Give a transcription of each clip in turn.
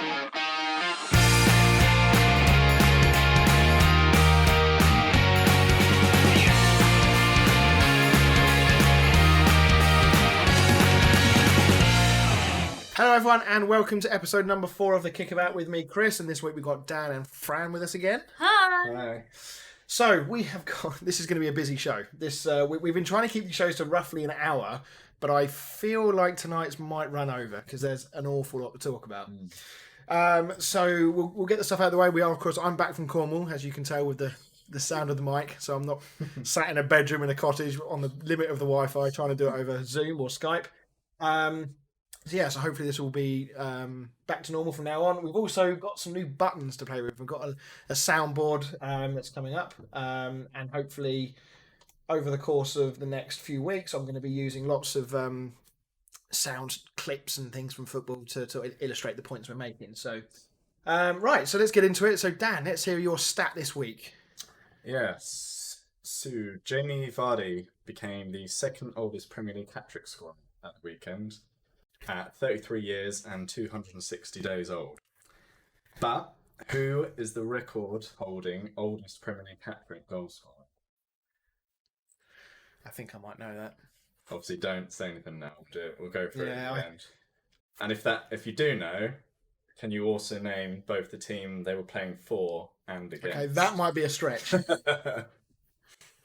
Hello everyone and welcome to episode number 4 of the Kickabout with me, Chris, and this week we've got Dan and Fran with us again. Hi! Hi. So we have got, this is going to be a busy show. We've been trying to keep the shows to roughly an hour, but I feel like tonight's might run over because there's an awful lot to talk about. So we'll get the stuff out of the way. I'm back from Cornwall, as you can tell with the sound of the mic, so I'm not sat in a bedroom in a cottage on the limit of the Wi-Fi trying to do it over Zoom or Skype. So hopefully this will be back to normal from now on. We've also got some new buttons to play with. We've got a soundboard that's coming up, and hopefully over the course of the next few weeks, I'm going to be using lots of sound clips and things from football to illustrate the points we're making. So, right, so let's get into it. So, Dan, let's hear your stat this week. Yes. So, Jamie Vardy became the second oldest Premier League hat-trick scorer at the weekend, at 33 years and 260 days old. But who is the record-holding oldest Premier League hat-trick goal scorer? I think I might know that. Obviously, don't say anything now. We'll go for it at the end. And if you do know, can you also name both the team they were playing for and against? Okay, that might be a stretch.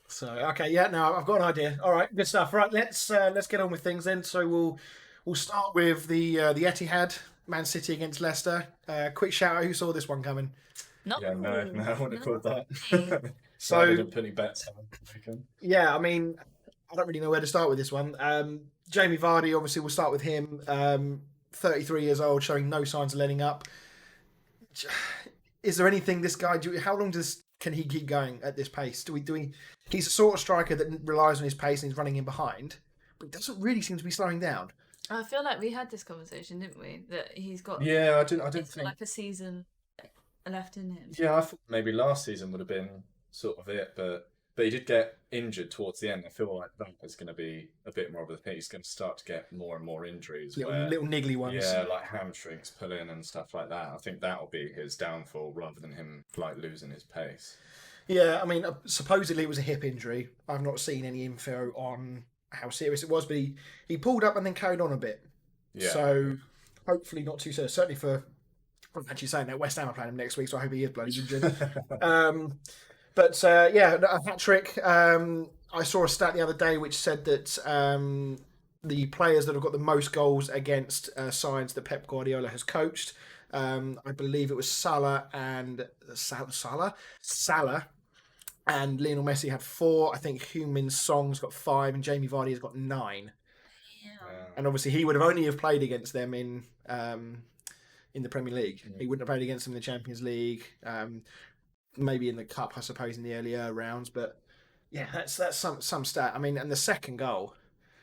So, okay, yeah, no, I've got an idea. All right, good stuff. Right, let's get on with things then. So we'll start with the Etihad, Man City against Leicester. Quick shout out, who saw this one coming? No, I wouldn't have called that. So I didn't put any bets on. Yeah, I mean, I don't really know where to start with this one. Jamie Vardy, obviously, we'll start with him. 33 years old, showing no signs of letting up. Is there anything this guy? How long can he keep going at this pace? He's a sort of striker that relies on his pace and he's running in behind, but he doesn't really seem to be slowing down. I feel like we had this conversation, didn't we? That he's got I don't think like a season left in him. Yeah, I thought maybe last season would have been sort of it, but he did get injured towards the end. I feel like that is going to be a bit more of a thing. He's going to start to get more and more injuries. Little niggly ones. Yeah, like hamstrings pulling and stuff like that. I think that will be his downfall rather than him like losing his pace. Yeah, I mean, supposedly it was a hip injury. I've not seen any info on how serious it was, but he pulled up and then carried on a bit. Yeah. So hopefully not too serious. Certainly I'm actually saying that West Ham are playing him next week, so I hope he is bloody injured. But a hat-trick. I saw a stat the other day which said that the players that have got the most goals against sides that Pep Guardiola has coached, I believe it was Salah and Lionel Messi had 4. I think Heung-min Song's got 5 and Jamie Vardy has got 9. Yeah. And obviously he would have only have played against them in the Premier League. He wouldn't have played against them in the Champions League. Maybe in the cup, I suppose, in the earlier rounds, but yeah, that's some stat. I mean, and the second goal.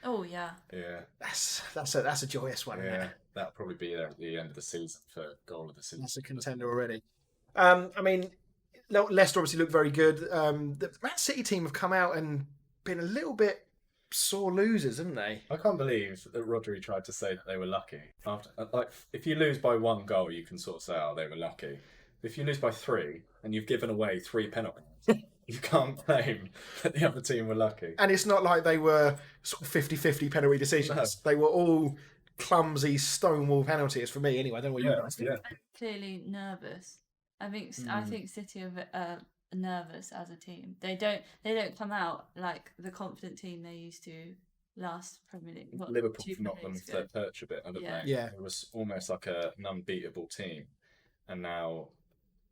Oh yeah. Yeah. That's a joyous one. Yeah, isn't it? that'll probably be there at the end of the season for goal of the season. That's a contender already. I mean, Leicester obviously look very good. The Man City team have come out and been a little bit sore losers, haven't they? I can't believe that Rodri tried to say that they were lucky. If you lose by 1 goal, you can sort of say, "Oh, they were lucky." If you lose by 3 and you've given away 3 penalties, you can't claim that the other team were lucky. And it's not like they were sort of 50-50 penalty decisions. No. They were all clumsy stonewall penalties for me. Anyway, I don't know what you guys think. Yeah. Clearly nervous. I think City are nervous as a team. They don't come out like the confident team they used to last Premier League. Liverpool knocked them off their perch a bit, haven't they? Yeah. It was almost like an unbeatable team, and now.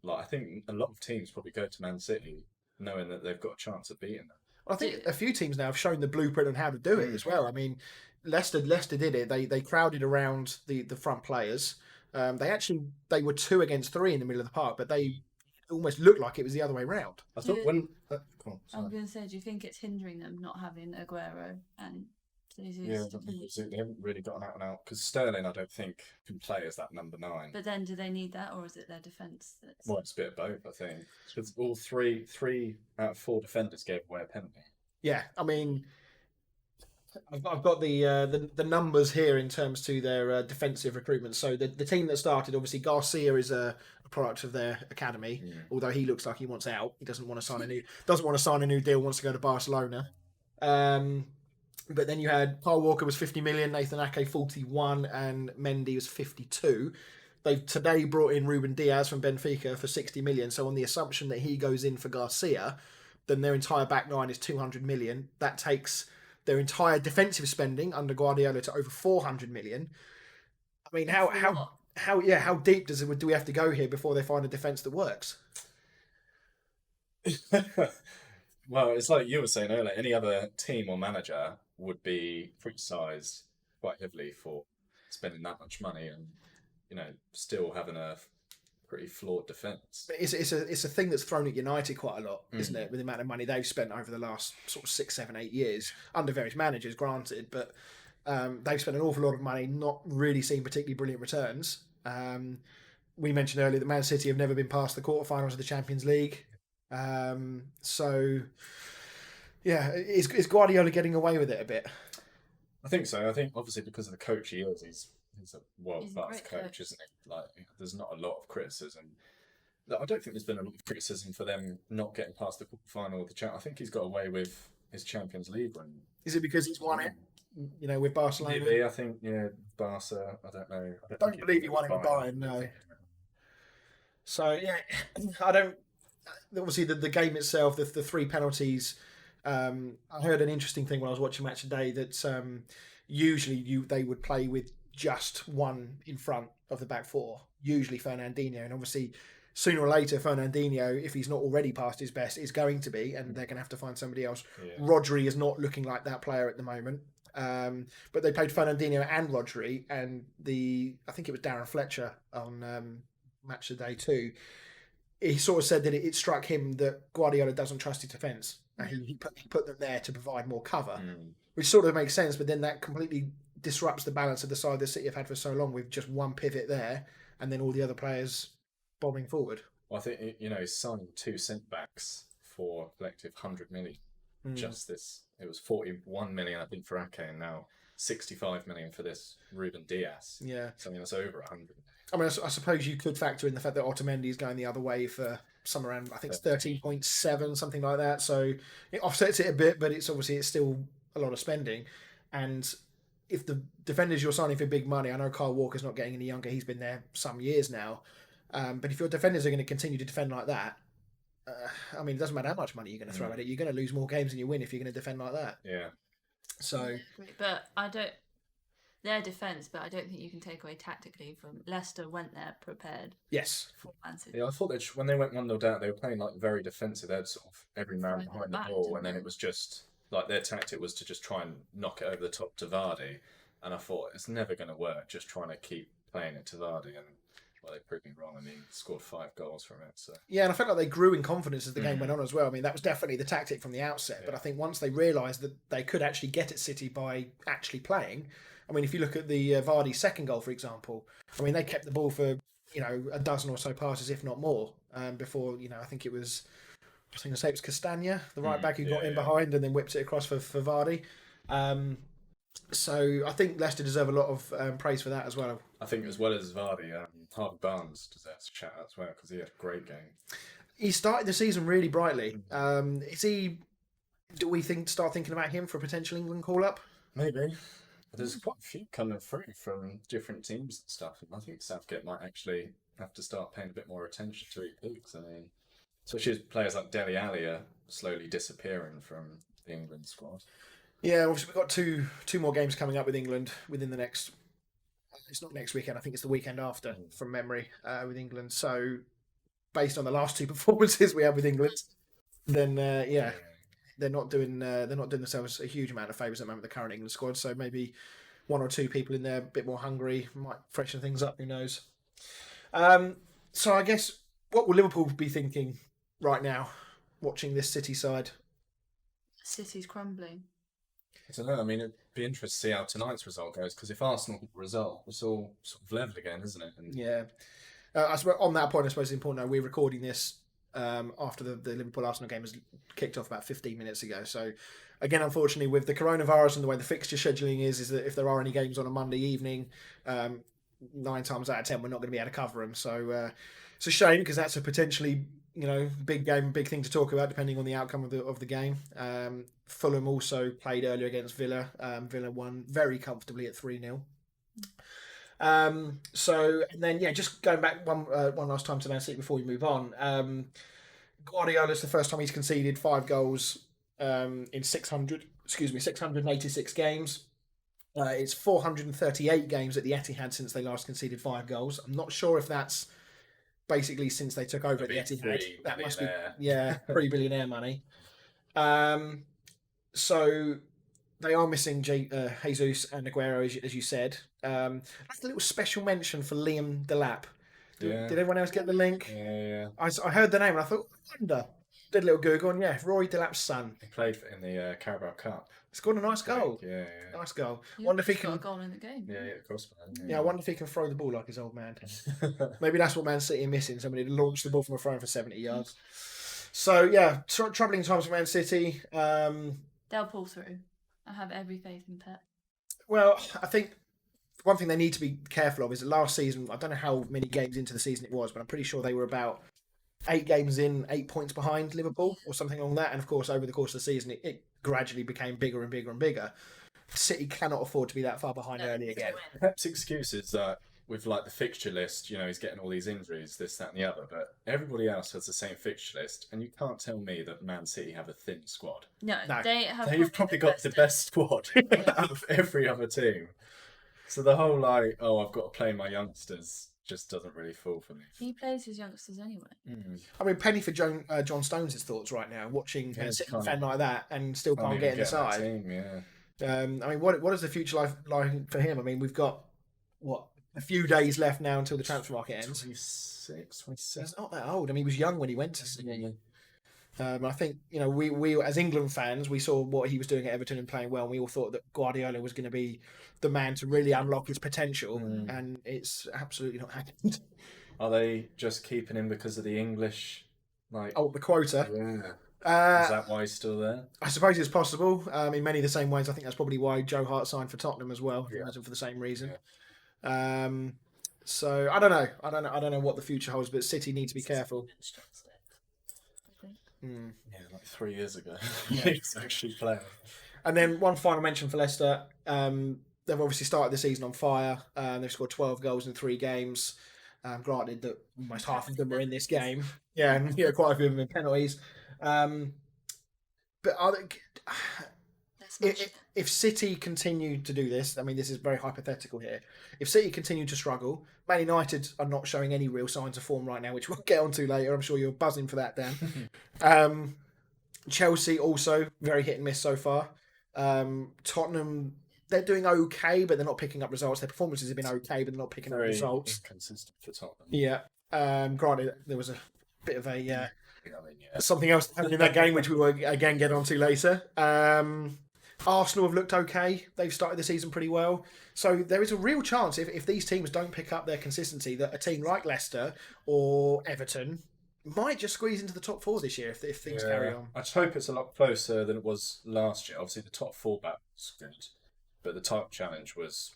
I think a lot of teams probably go to Man City knowing that they've got a chance of beating them. Well, I think a few teams now have shown the blueprint on how to do it as well. I mean, Leicester did it. They crowded around the front players. They were 2 against 3 in the middle of the park, but they almost looked like it was the other way round. I thought I'm going to say, do you think it's hindering them not having Aguero and Yeah, they haven't really got an out and out because Sterling, I don't think, can play as that number 9. But then, do they need that, or is it their defence? Well, it's a bit of both, I think. Because all three out of 4 defenders gave away a penalty. Yeah, I mean, I've got the numbers here in terms to their defensive recruitment. So the team that started, obviously Garcia is a product of their academy. Although he looks like he wants out, he doesn't want to sign a new deal. Wants to go to Barcelona. But then you had Kyle Walker was 50 million, Nathan Ake 41, and Mendy was 52. They've today brought in Ruben Diaz from Benfica for 60 million. So on the assumption that he goes in for Garcia, then their entire back line is 200 million. That takes their entire defensive spending under Guardiola to over 400 million. I mean, how deep do we have to go here before they find a defense that works? Well, it's like you were saying earlier. Any other team or manager would be criticised quite heavily for spending that much money and still having a pretty flawed defence. It's a thing that's thrown at United quite a lot, isn't it? With the amount of money they've spent over the last sort of 6, 7, 8 years under various managers, granted, but they've spent an awful lot of money, not really seen particularly brilliant returns. We mentioned earlier that Man City have never been past the quarterfinals of the Champions League. So yeah, is Guardiola getting away with it a bit? I think so. I think obviously because of the coach he is, he's a world-class coach, isn't he? Like, there's not a lot of criticism. I don't think there's been a lot of criticism for them not getting past the quarterfinal of the Champions. I think he's got away with his Champions League run. Is it because he's won it? With Barcelona. Maybe, I think, Barca. I don't know. I don't believe he won it with Bayern. No. So yeah, I don't. Obviously, the game itself, the 3 penalties. I heard an interesting thing when I was watching Match Today that usually they would play with just one in front of the back 4, usually Fernandinho, and obviously sooner or later Fernandinho, if he's not already past his best, is going to be, and they're going to have to find somebody else. Yeah. Rodri is not looking like that player at the moment. But they played Fernandinho and Rodri, and I think it was Darren Fletcher on Match Today too. He sort of said that it struck him that Guardiola doesn't trust his defence. He put them there to provide more cover, which sort of makes sense, but then that completely disrupts the balance of the side that City have had for so long with just one pivot there and then all the other players bombing forward. Well, I think, he's signed 2 centre-backs for a collective 100 million. Just this. It was 41 million, I think, for Ake, and now 65 million for this Ruben Diaz. Yeah. So, that's over 100. I mean, I suppose you could factor in the fact that Otamendi is going the other way for somewhere around, I think it's 13.7, something like that. So it offsets it a bit, but it's still a lot of spending. And if the defenders you're signing for big money, I know Kyle Walker's not getting any younger. He's been there some years now. But if your defenders are going to continue to defend like that, I mean, it doesn't matter how much money you're going to throw at it. You're going to lose more games than you win if you're going to defend like that. Yeah. So, but I don't. Their defence, but I don't think you can take away tactically from Leicester went there prepared. Yes. For Man City. Yeah, I thought that when they went 1-0 down, they were playing like very defensive. They had sort of every man behind the ball, and then it was just like their tactic was to just try and knock it over the top to Vardy. And I thought it's never going to work. Just trying to keep playing it to Vardy, and they proved me wrong. And he scored 5 goals from it. So yeah, and I felt like they grew in confidence as the game went on as well. I mean, that was definitely the tactic from the outset. Yeah. But I think once they realised that they could actually get at City by actually playing. I mean, if you look at the Vardy second goal, for example, I mean, they kept the ball for, a dozen or so passes, if not more, before, I think it was Castagna, the right back who got in behind and then whipped it across for Vardy. So I think Leicester deserve a lot of praise for that as well. I think as well as Vardy, Harvey Barnes deserves a shout out as well because he had a great game. He started the season really brightly. Do we start thinking about him for a potential England call-up? Maybe. There's quite a few coming through from different teams and stuff. I think Southgate might actually have to start paying a bit more attention to it because especially as players like Dele Alli are slowly disappearing from the England squad. Yeah, obviously we've got two more games coming up with England within the next. It's not next weekend. I think it's the weekend after, from memory, with England. So, based on the last 2 performances we have with England, then they're not doing themselves a huge amount of favours at the moment, the current England squad. So maybe 1 or 2 people in there a bit more hungry might freshen things up. Who knows? So I guess what will Liverpool be thinking right now, watching this City side? City's crumbling. I don't know. I mean, it'd be interesting to see how tonight's result goes because if Arsenal get the result, it's all sort of level again, isn't it? Yeah. On that point, I suppose it's important. We're recording this after the Liverpool-Arsenal game has kicked off about 15 minutes ago. So, again, unfortunately, with the coronavirus and the way the fixture scheduling is that if there are any games on a Monday evening, 9 times out of 10 we're not going to be able to cover them. So it's a shame because that's a potentially big game, big thing to talk about depending on the outcome of the game. Fulham also played earlier against Villa. Villa won very comfortably at 3-0. Just going back one last time to Man City before we move on. Guardiola's the first time he's conceded 5 goals in 686 games. It's 438 games at the Etihad since they last conceded 5 goals. I'm not sure if that's basically since they took over at the Etihad. That must be pre-billionaire money. So they are missing Jesus and Aguero, as you said. That's a little special mention for Liam Delap. Did everyone else get the link? Yeah. I heard the name and I thought, I wonder. Did a little Google and Roy Delap's son. He played in the Carabao Cup. Scored a nice goal. Yeah. Nice goal. Wonder if he got a goal in the game. Yeah, of course, man. Yeah, I wonder if he can throw the ball like his old man. Maybe that's what Man City are missing. Somebody to launch the ball from a throw for 70 yards. So, troubling times for Man City. They'll pull through. I have every faith in Pep. Well, I think one thing they need to be careful of is that last season, I don't know how many games into the season it was, but I'm pretty sure they were about 8 games in, 8 points behind Liverpool or something along that. And of course, over the course of the season, it gradually became bigger and bigger and bigger. City cannot afford to be that far behind early again. Pep's excuse is that with like the fixture list, he's getting all these injuries, this, that, and the other, but everybody else has the same fixture list, and you can't tell me that Man City have a thin squad. No. They've probably got the best squad out of every other team. So the whole I've got to play my youngsters just doesn't really fall for me. He plays his youngsters anyway. I mean, penny for John Stones' thoughts right now, watching a fan like that and still can't get in the side. I mean, what is the future like for him? I mean, we've got, a few days left now until the transfer market ends. 26, 27. He's not that old. I mean, he was young when he went to City. I think, we as England fans, we saw what he was doing at Everton and playing well, and we all thought that Guardiola was going to be the man to really unlock his potential, and it's absolutely not happened. Are they just keeping him because of the English, the quota? Yeah. Is that why he's still there? I suppose it's possible. In many of the same ways, I think that's probably why Joe Hart signed for Tottenham as well. I imagine for the same reason. Yeah. So I don't know. I don't know what the future holds, but City need to be careful. Yeah, like 3 years ago. He's actually playing. And then one final mention for Leicester. They've obviously started the season on fire. They've scored 12 goals in 3 games. Granted that almost half of them were in this game. Yeah, and quite a few of them in penalties. But if City continue to do this, I mean, this is very hypothetical here. If City continue to struggle, Man United are not showing any real signs of form right now, which we'll get onto later. I'm sure you're buzzing for that, Dan. Chelsea also very hit and miss so far. Tottenham, they're doing okay, but they're not picking up results. Their performances have been okay, but they're not picking up results. Inconsistent for Tottenham. Yeah. Granted, there was a bit of a something else happened in that game, which we will again get onto later. Arsenal have looked okay. They've started the season pretty well. So there is a real chance if these teams don't pick up their consistency that a team like Leicester or Everton might just squeeze into the top 4 this year if things carry on. I just hope it's a lot closer than it was last year. Obviously, the top 4 back was good, but the title challenge was...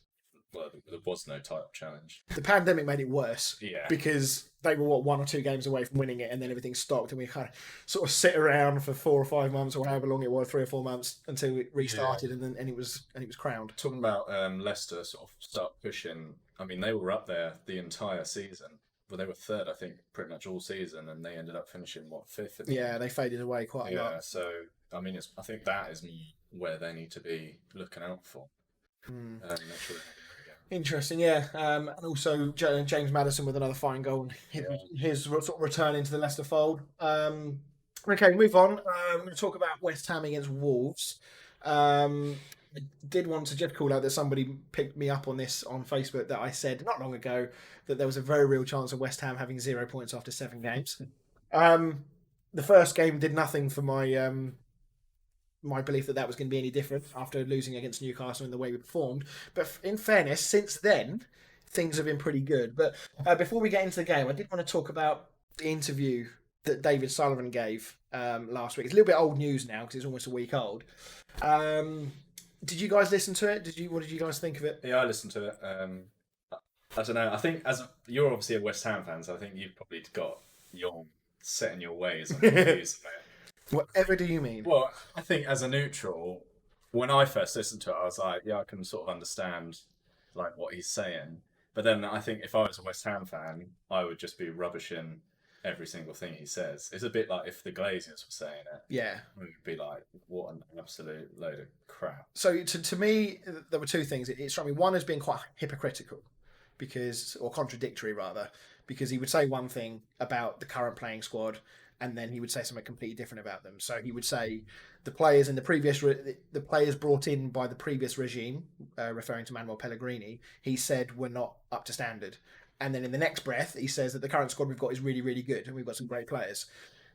Well, there was no title challenge. The pandemic made it worse. Yeah. Because they were, 1 or 2 games away from winning it, and then everything stopped, and we kind of sort of sit around for 4 or 5 months, or however long it was, 3 or 4 months, until it restarted, and it was crowned. Talking about Leicester sort of start pushing, I mean, they were up there the entire season. Well, they were 3rd, I think, pretty much all season, and they ended up finishing, 5th? Yeah, they faded away quite a lot. Yeah, so, I mean, I think that is where they need to be looking out for. Make sure Interesting, yeah. And also James Maddison with another fine goal. His sort of return into the Leicester fold. Okay, move on. I'm going to talk about West Ham against Wolves. I did want to just call out that somebody picked me up on this on Facebook that I said not long ago that there was a very real chance of West Ham having 0 points after 7 games. The first game did nothing for my belief that was going to be any different after losing against Newcastle in the way we performed. But in fairness, since then, things have been pretty good. But before we get into the game, I did want to talk about the interview that David Sullivan gave last week. It's a little bit old news now because it's almost a week old. Did you guys listen to it? What did you guys think of it? Yeah, I listened to it. I don't know. I think you're obviously a West Ham fan, so I think you've probably got your set in your ways on your views of it. Whatever do you mean? Well, I think as a neutral, when I first listened to it, I was like, yeah, I can sort of understand like what he's saying. But then I think if I was a West Ham fan, I would just be rubbishing every single thing he says. It's a bit like if the Glazers were saying it. Yeah. It would be like, what an absolute load of crap. So to me, there were two things. It struck me. One as being quite hypocritical, or contradictory rather, because he would say one thing about the current playing squad, and then he would say something completely different about them. So he would say the players in the players brought in by the previous regime, referring to Manuel Pellegrini, he said were not up to standard. And then in the next breath, he says that the current squad we've got is really, really good, and we've got some great players.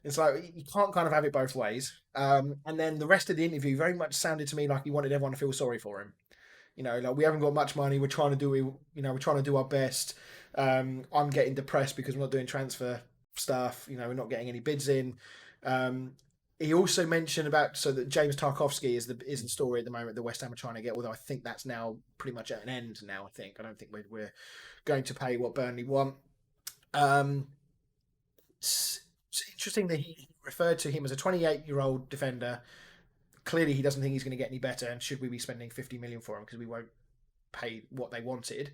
It's like you can't kind of have it both ways. And then the rest of the interview very much sounded to me like he wanted everyone to feel sorry for him. You know, like we haven't got much money. We're trying to do our best. I'm getting depressed because we're not doing transfer stuff. You know, we're not getting any bids in. He also mentioned that James Tarkowski is the story at the moment that West Ham are trying to get. Although I think that's now pretty much at an end now. I don't think we're going to pay what Burnley want. It's interesting that he referred to him as a 28-year-old defender. Clearly, he doesn't think he's going to get any better. And should we be spending 50 million for him because we won't pay what they wanted?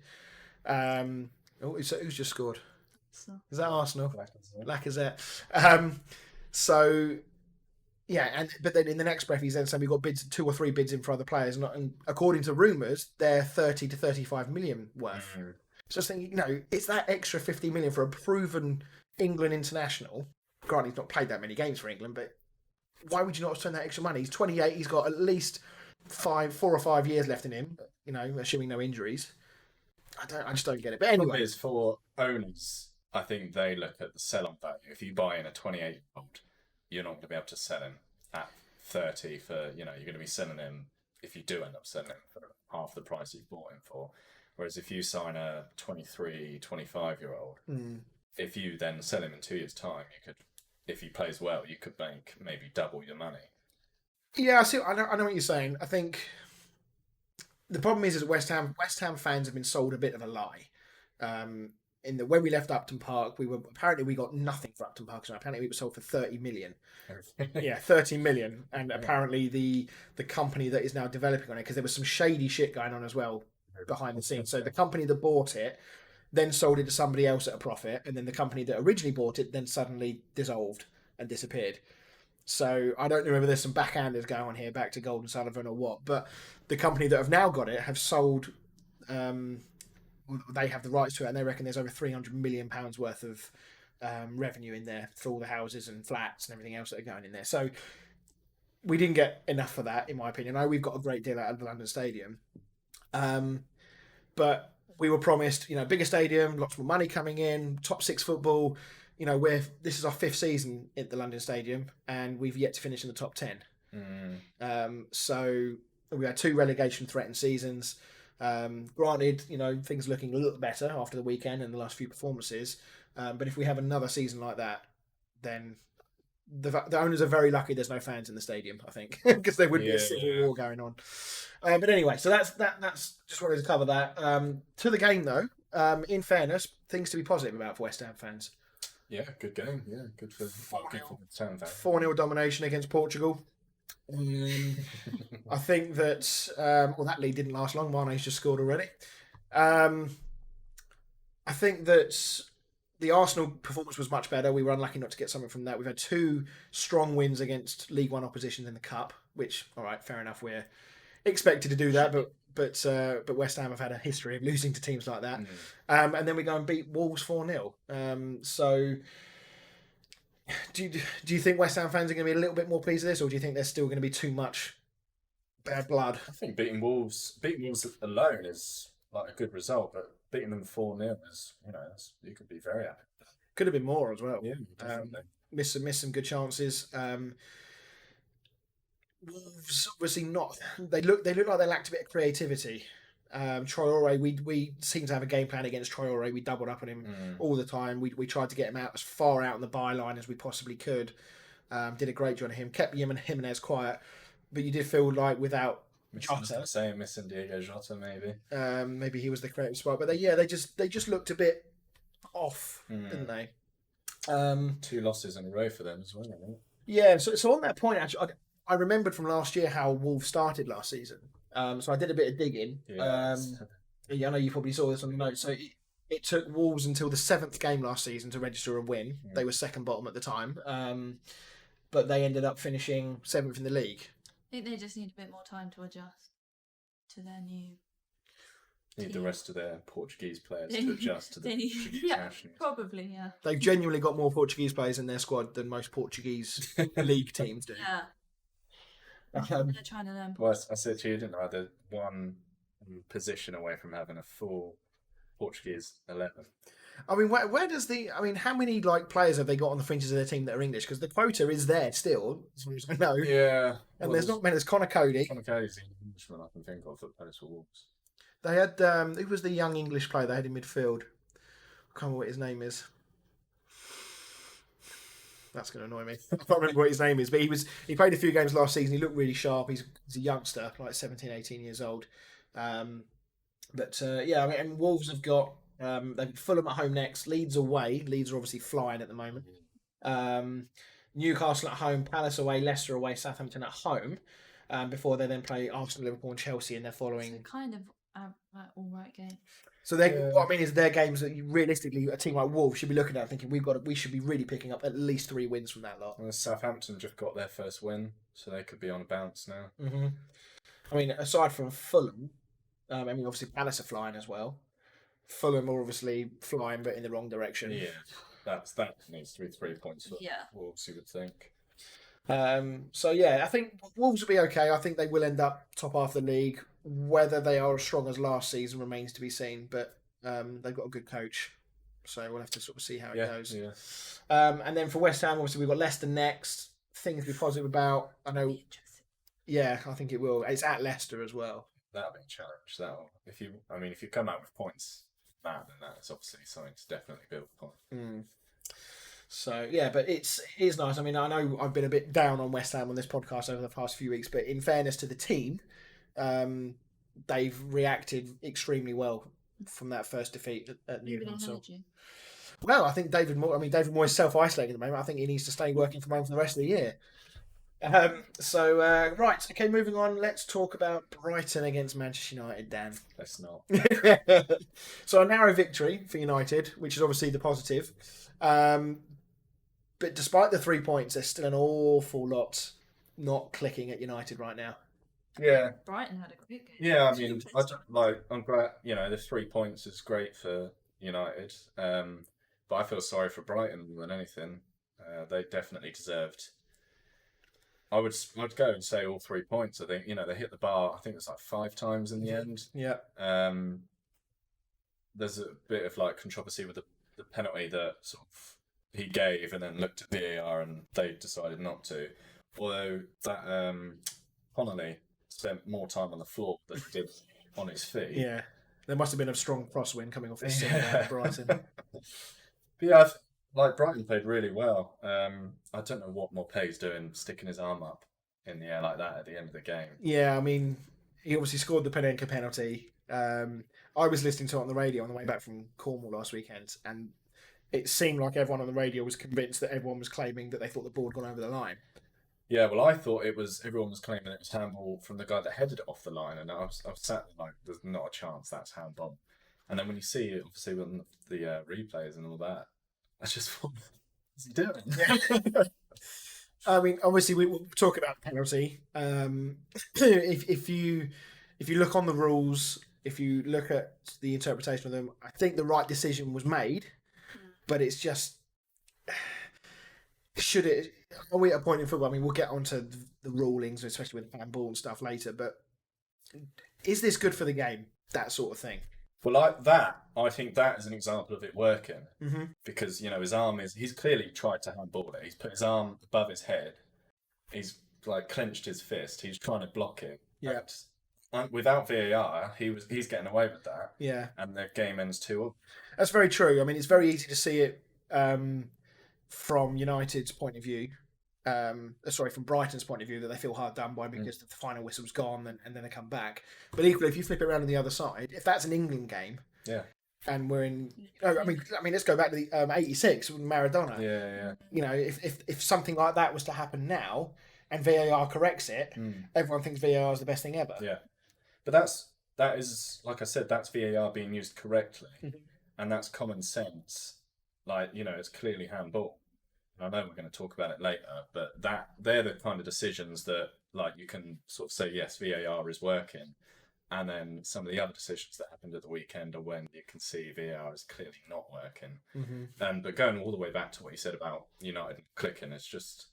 Who's just scored? Is that Arsenal? Lacazette. So, yeah, but then in the next breath, he's then saying we've got 2 or 3 bids in for other players, and according to rumours, they're 30 to 35 million worth. Mm-hmm. So I was thinking, it's that extra 50 million for a proven England international. Granted, he's not played that many games for England, but why would you not spend that extra money? He's 28. He's got at least 4 or 5 years left in him. Assuming no injuries. I just don't get it. But anyway, is for owners. I think they look at the sell-on value. If you buy in a 28-year-old, you're not going to be able to sell him at 30 for. You're going to be selling him if you do end up selling him for half the price you bought him for. Whereas if you sign a 23, 25-year-old, if you then sell him in 2 years' time, you could. If he plays well, you could make maybe double your money. Yeah, I know what you're saying. I think the problem is West Ham fans have been sold a bit of a lie. When we left Upton Park, we got nothing for Upton Park. So apparently we were sold for 30 million. Yeah, 30 million. And apparently the company that is now developing on it, because there was some shady shit going on as well behind the scenes. So the company that bought it then sold it to somebody else at a profit, and then the company that originally bought it then suddenly dissolved and disappeared. So I don't know whether there's some backhanders going on here, back to Golden Sullivan or what, but the company that have now got it have sold, they have the rights to it, and they reckon there's over £300 million worth of revenue in there for all the houses and flats and everything else that are going in there. So we didn't get enough for that, in my opinion. I know we've got a great deal out of the London Stadium. But we were promised, bigger stadium, lots more money coming in, top 6 football. This is our 5th season at the London Stadium, and we've yet to finish in the top 10. So we had 2 relegation-threatened seasons. Granted, things are looking a little better after the weekend and the last few performances. But if we have another season like that, then the owners are very lucky there's no fans in the stadium, I think, because there would be a civil war going on. But anyway, so that's just wanted to cover that. To the game, though, in fairness, things to be positive about for West Ham fans. Yeah, good game. Yeah, good for West Ham fans. 4-0 domination against Portugal. I think that that lead didn't last long. Mane's just scored already. I think that the Arsenal performance was much better. We were unlucky not to get something from that. We've had 2 strong wins against League One opposition in the Cup, which, all right, fair enough. We're expected to do that, but West Ham have had a history of losing to teams like that. And then we go and beat Wolves 4-0. So do you think West Ham fans are going to be a little bit more pleased with this, or do you think there's still going to be too much bad blood? I think beating Wolves alone is like a good result, but beating them 4-0 is, you could be very happy. Could have been more as well. Yeah, definitely. Missed some good chances. Wolves obviously not. They look like they lacked a bit of creativity. Traore, we seem to have a game plan against Traore. We doubled up on him all the time. We tried to get him out as far out on the byline as we possibly could. Did a great job on him. Kept Jimenez quiet, but you did feel like without Jota, missing Diego Jota, maybe. Maybe he was the creative spark, but they just looked a bit off, didn't they? 2 losses in a row for them as well, I think. Yeah. So on that point, actually, I remembered from last year how Wolves started last season. So I did a bit of digging. Yeah. I know you probably saw this on the notes. So it took Wolves until the 7th game last season to register a win. They were second bottom at the time, but they ended up finishing 7th in the league. I think they just need a bit more time to adjust to their new. Need the rest of their Portuguese players to adjust to the Portuguese nationals. Probably, yeah. They've genuinely got more Portuguese players in their squad than most Portuguese league teams do. Yeah. They're trying to learn. Well, I said to you, didn't I? They're one position away from having a full Portuguese 11. I mean, where does how many players have they got on the fringes of their team that are English? Because the quota is there still, as far as I know. Yeah. And there's not many. There's Connor Cody. Connor Cody's the Englishman I can think of that plays for Wolves. They had who was the young English player they had in midfield? I can't remember what his name is. That's going to annoy me. I can't remember what his name is, but he played a few games last season. He looked really sharp. He's a youngster, like 17, 18 years old. And Wolves have got they've Fulham at home next, Leeds away. Leeds are obviously flying at the moment. Newcastle at home, Palace away, Leicester away, Southampton at home. Before they then play Arsenal, Liverpool, and Chelsea in their following. It's kind of all right game. So what I mean is they're games that realistically a team like Wolves should be looking at thinking we should be really picking up at least 3 wins from that lot. Well, Southampton just got their first win, so they could be on a bounce now. Mm-hmm. I mean, aside from Fulham, obviously Palace are flying as well. Fulham are obviously flying, but in the wrong direction. Yeah, that needs to be 3 points for Wolves, you would think. I think Wolves will be okay. I think they will end up top half of the league. Whether they are as strong as last season remains to be seen, but they've got a good coach, so we'll have to sort of see how it goes. Yeah. And then for West Ham, obviously we've got Leicester next. Things to be positive about. I know. Yeah, I think it will. It's at Leicester as well. That'll be a challenge. If you come out with points, then that's obviously something to definitely build upon. So but it is nice. I mean, I know I've been a bit down on West Ham on this podcast over the past few weeks, but in fairness to the team, they've reacted extremely well from that first defeat at Newcastle. Well, I think David Moyes is self-isolating at the moment. I think he needs to stay working from home for the rest of the year. Right, okay, moving on. Let's talk about Brighton against Manchester United, Dan. Let's not. So a narrow victory for United, which is obviously the positive. But despite the 3 points, there's still an awful lot not clicking at United right now. Yeah. Brighton had a great game. Yeah, I mean, I'm glad, the 3 points is great for United. But I feel sorry for Brighton more than anything. They definitely deserved. I'd go and say all 3 points. I think, they hit the bar, I think it's 5 times in the end. Yeah. There's a bit of controversy with the penalty that sort of he gave and then looked at VAR and they decided not to. Although that Connolly spent more time on the floor than he did on his feet. Yeah. There must have been a strong crosswind coming off the ceiling at Brighton. But yeah, Brighton played really well. I don't know what Morpé's doing, sticking his arm up in the air like that at the end of the game. Yeah, I mean, he obviously scored the Panenka penalty. I was listening to it on the radio on the way back from Cornwall last weekend, and it seemed like everyone on the radio was convinced that everyone was claiming that they thought the ball had gone over the line. Yeah, well, I thought everyone was claiming it was handball from the guy that headed it off the line, and I was sat there there's not a chance that's handball. And then when you see it, obviously, with the replays and all that, I just thought, what's he doing? Yeah. I mean, obviously, we'll talk about the penalty. If you look on the rules, if you look at the interpretation of them, I think the right decision was made, but it's just, are we at a point in football? I mean, we'll get onto the rulings, especially with handball and stuff later, but is this good for the game? That sort of thing. Well, I think that is an example of it working. Mm-hmm. Because, his arm he's clearly tried to handball it. He's put his arm above his head. He's clenched his fist. He's trying to block it. Yeah. without VAR, he's getting away with that. Yeah, And the game ends 2-2. that's very true. I mean, it's very easy to see it from United's point of view. Sorry, from Brighton's point of view, that they feel hard done by because the final whistle's gone and then they come back. But equally, if you flip it around on the other side, if that's an England game, and we're in, I mean, let's go back to the '86 with Maradona. Yeah. You know, if something like that was to happen now and VAR corrects it, everyone thinks VAR is the best thing ever. Yeah, but that is like I said, that's VAR being used correctly, and that's common sense. Like, you know, it's clearly handball. I know we're going to talk about it later, but they're the kind of decisions that, like, you can sort of say, yes, VAR is working. And then some of the other decisions that happened at the weekend are when you can see VAR is clearly not working. But going all the way back to what you said about United clicking, I just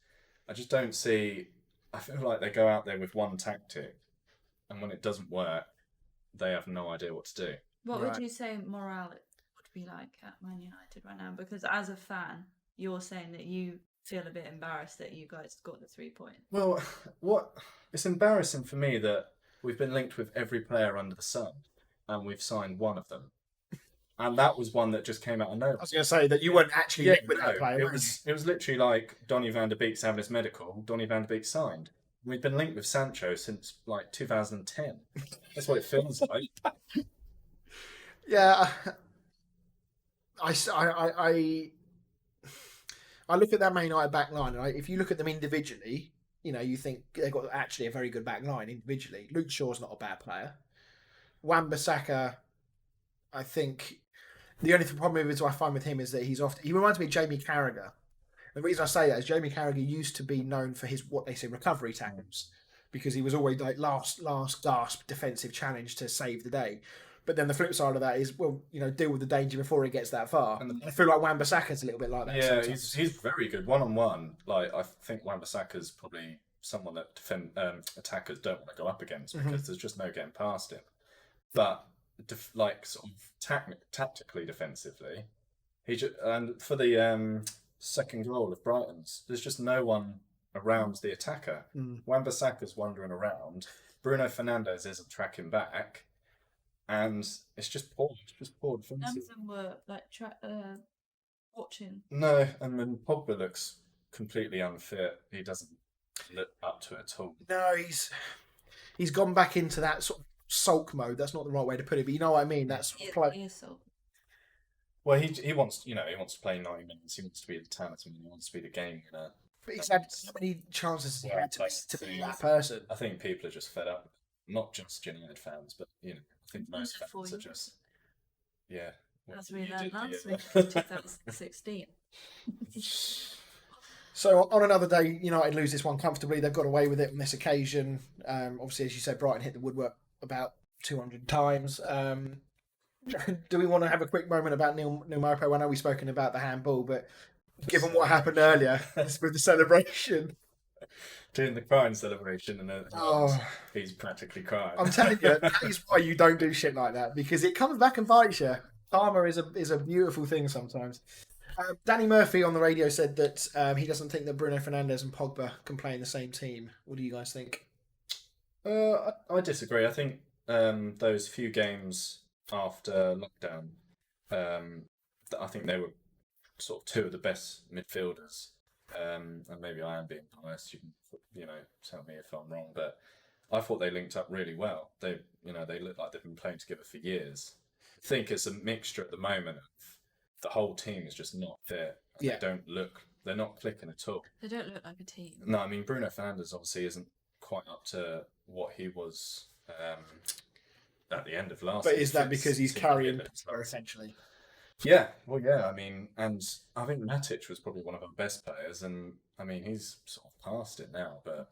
don't see. I feel like they go out there with one tactic, and when it doesn't work, they have no idea what to do. What would you say morale would be like at Man United right now? Because as a fan, you're saying that you feel a bit embarrassed that you guys got the 3 points. Well, it's embarrassing for me that we've been linked with every player under the sun, and we've signed one of them. And that was one that just came out of nowhere. I was going to say that you weren't actually linked with that player. It was literally like Donny van der Beek's having his medical. Donny van der Beek signed. We've been linked with Sancho since like 2010. That's what it feels like. Yeah, I look at that Man United back line, and if you look at them individually, you know, you think they've got actually a very good back line individually. Luke Shaw's not a bad player. Wan-Bissaka, I think the only problem I find with him is that he reminds me of Jamie Carragher. The reason I say that is Jamie Carragher used to be known for his, what they say, recovery tackles, because he was always like last gasp defensive challenge to save the day. But then the flip side of that is, well, you know, deal with the danger before it gets that far. And I feel like Wan-Bissaka's a little bit like that. Yeah, he's very good one-on-one. Like, I think Wan-Bissaka's probably someone that attackers don't want to go up against because there's just no getting past him. But tactically, defensively, and for the second goal of Brighton's, there's just no one around the attacker. Wan-Bissaka's wandering around. Bruno Fernandes isn't tracking back. And it's just poor. Defensive. None of them were like watching. No, and then Pogba looks completely unfit. He doesn't look up to it at all. No, he's gone back into that sort of sulk mode. That's not the right way to put it, but you know what I mean. That's He is sulk. Well, he wants to play 90 minutes. He wants to be the talisman. He wants to be the game winner. But he's had so many chances to be that person. I think people are just fed up. Not just United fans, but I think most fans are just As we learned last week, 2016. So on another day, United lose this one comfortably. They've got away with it on this occasion. Obviously, as you said, Brighton hit the woodwork about 200 times. Do we want to have a quick moment about Neil Maupay? I know we've spoken about the handball, but given what happened earlier with the celebration. Doing the crying celebration and he's practically crying. I'm telling you, that is why you don't do shit like that, because it comes back and bites you. Karma is a beautiful thing sometimes. Danny Murphy on the radio said that he doesn't think that Bruno Fernandes and Pogba can play in the same team. What do you guys think? I disagree. I think those few games after lockdown, I think they were sort of two of the best midfielders. And maybe I am being biased. You can, tell me if I'm wrong, but I thought they linked up really well. They look like they've been playing together for years. I think it's a mixture at the moment of the whole team is just not fit. Yeah. They're not clicking at all. They don't look like a team. No, I mean, Bruno Fernandes obviously isn't quite up to what he was at the end of last season. But is that because he's carrying Pogba essentially? Yeah, well, yeah. I mean, and I think Matic was probably one of our best players, and I mean, he's sort of past it now. But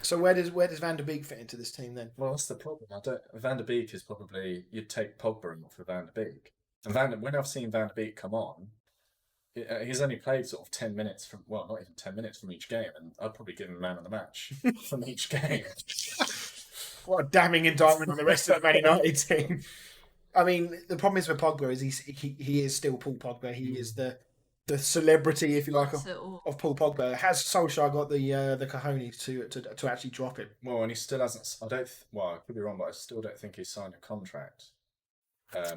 so where does Van der Beek fit into this team then? Well, that's the problem. Van der Beek is probably you'd take Pogba in for Van der Beek, and when I've seen Van der Beek come on, he's only played sort of 10 minutes from not even 10 minutes from each game, and I'd probably give him man of the match from each game. What a damning indictment on the rest of the Man United team. I mean, the problem is with Pogba is he is still Paul Pogba. He is the the celebrity, if you like, What's it all? of Paul Pogba. Has Solskjaer got the cojones to actually drop him? Well, and he still hasn't. I could be wrong, but I still don't think he signed a contract,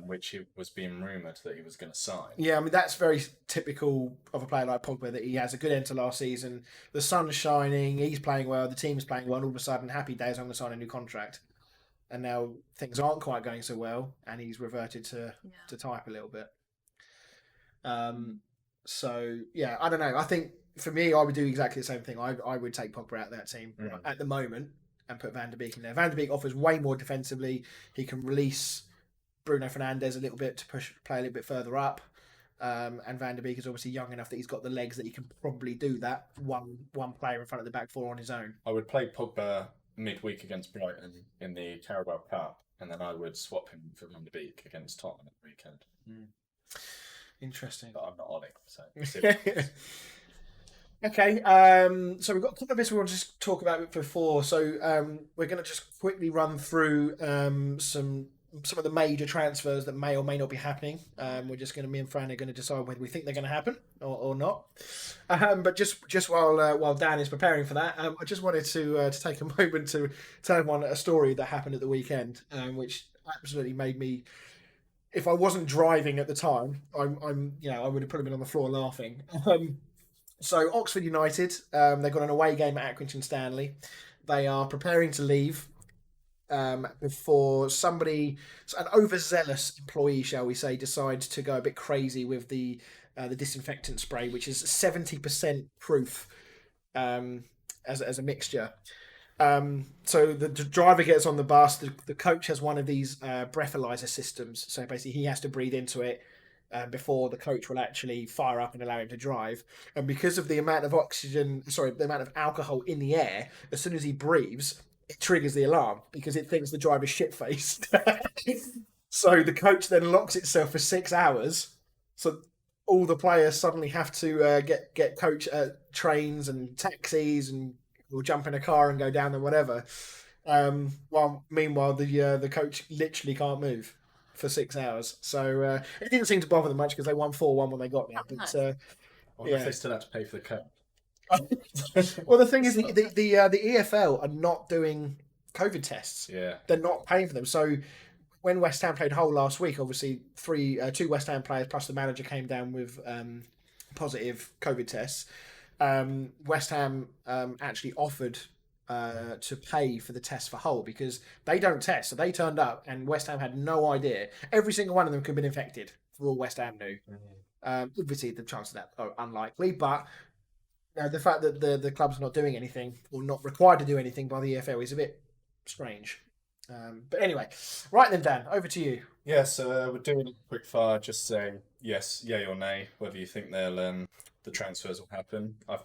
which he was being rumoured that he was going to sign. Yeah, I mean that's very typical of a player like Pogba, that he has a good end to last season. The sun's shining, he's playing well, the team's playing well, and all of a sudden, happy days, I'm going to sign a new contract. And now things aren't quite going so well, and he's reverted to type a little bit. So yeah, I don't know. I think for me, I would do exactly the same thing. I would take Pogba out of that team at the moment and put Van der Beek in there. Van der Beek offers way more defensively. He can release Bruno Fernandes a little bit to play a little bit further up. And Van der Beek is obviously young enough that he's got the legs that he can probably do that one player in front of the back four on his own. I would play Pogba midweek against Brighton in the Carabao Cup, and then I would swap him for Van der Beek against Tottenham at the weekend. Interesting. But I'm not on it, so. Okay, so we've got a couple of bits we want to just talk about before. So we're going to just quickly run through some of the major transfers that may or may not be happening. We're just me and Fran are going to decide whether we think they're going to happen or not. But just while Dan is preparing for that, I just wanted to take a moment to tell everyone a story that happened at the weekend, which absolutely made me. If I wasn't driving at the time, I would have probably been on the floor laughing. So Oxford United, they've got an away game at Accrington Stanley. They are preparing to leave before an overzealous employee, shall we say, decides to go a bit crazy with the disinfectant spray, which is 70% proof as a mixture. So the driver gets on the bus. The coach has one of these breathalyzer systems. So basically, he has to breathe into it before the coach will actually fire up and allow him to drive. And because of the amount of the amount of alcohol in the air, as soon as he breathes, it triggers the alarm because it thinks the driver's shit-faced. So the coach then locks itself for 6 hours. So all the players suddenly have to get coach trains and taxis and. We'll jump in a car and go down or whatever. Meanwhile, the coach literally can't move for 6 hours. So it didn't seem to bother them much because they won 4-1 when they got there. But if they still had to pay for the cup. Well, the thing is, the EFL are not doing COVID tests. Yeah, they're not paying for them. So when West Ham played Hull last week, obviously two West Ham players plus the manager came down with positive COVID tests. West Ham actually offered to pay for the test for Hull because they don't test. So they turned up and West Ham had no idea. Every single one of them could have been infected, for all West Ham knew. Obviously, the chances of that are unlikely, but the fact that the club's not doing anything or not required to do anything by the EFL is a bit strange. But anyway, right then, Dan, over to you. Yeah, so we're doing a quick fire, just saying yes, yay or nay, whether you think the transfers will happen. I've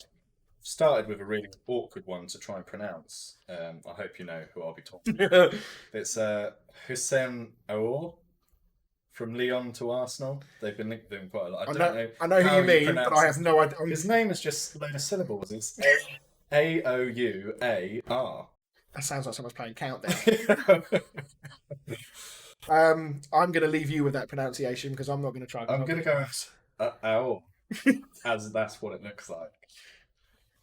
started with a really awkward one to try and pronounce. I hope you know who I'll be talking about. It's Hussein Aour from Lyon to Arsenal. They've been linked with him quite a lot. I know who you mean, but I have no idea. His name is just a load of syllables. It's Aouar. That sounds like someone's playing Countdown. I'm going to leave you with that pronunciation because I'm not going to try. I'm going to go Aour, as that's what it looks like.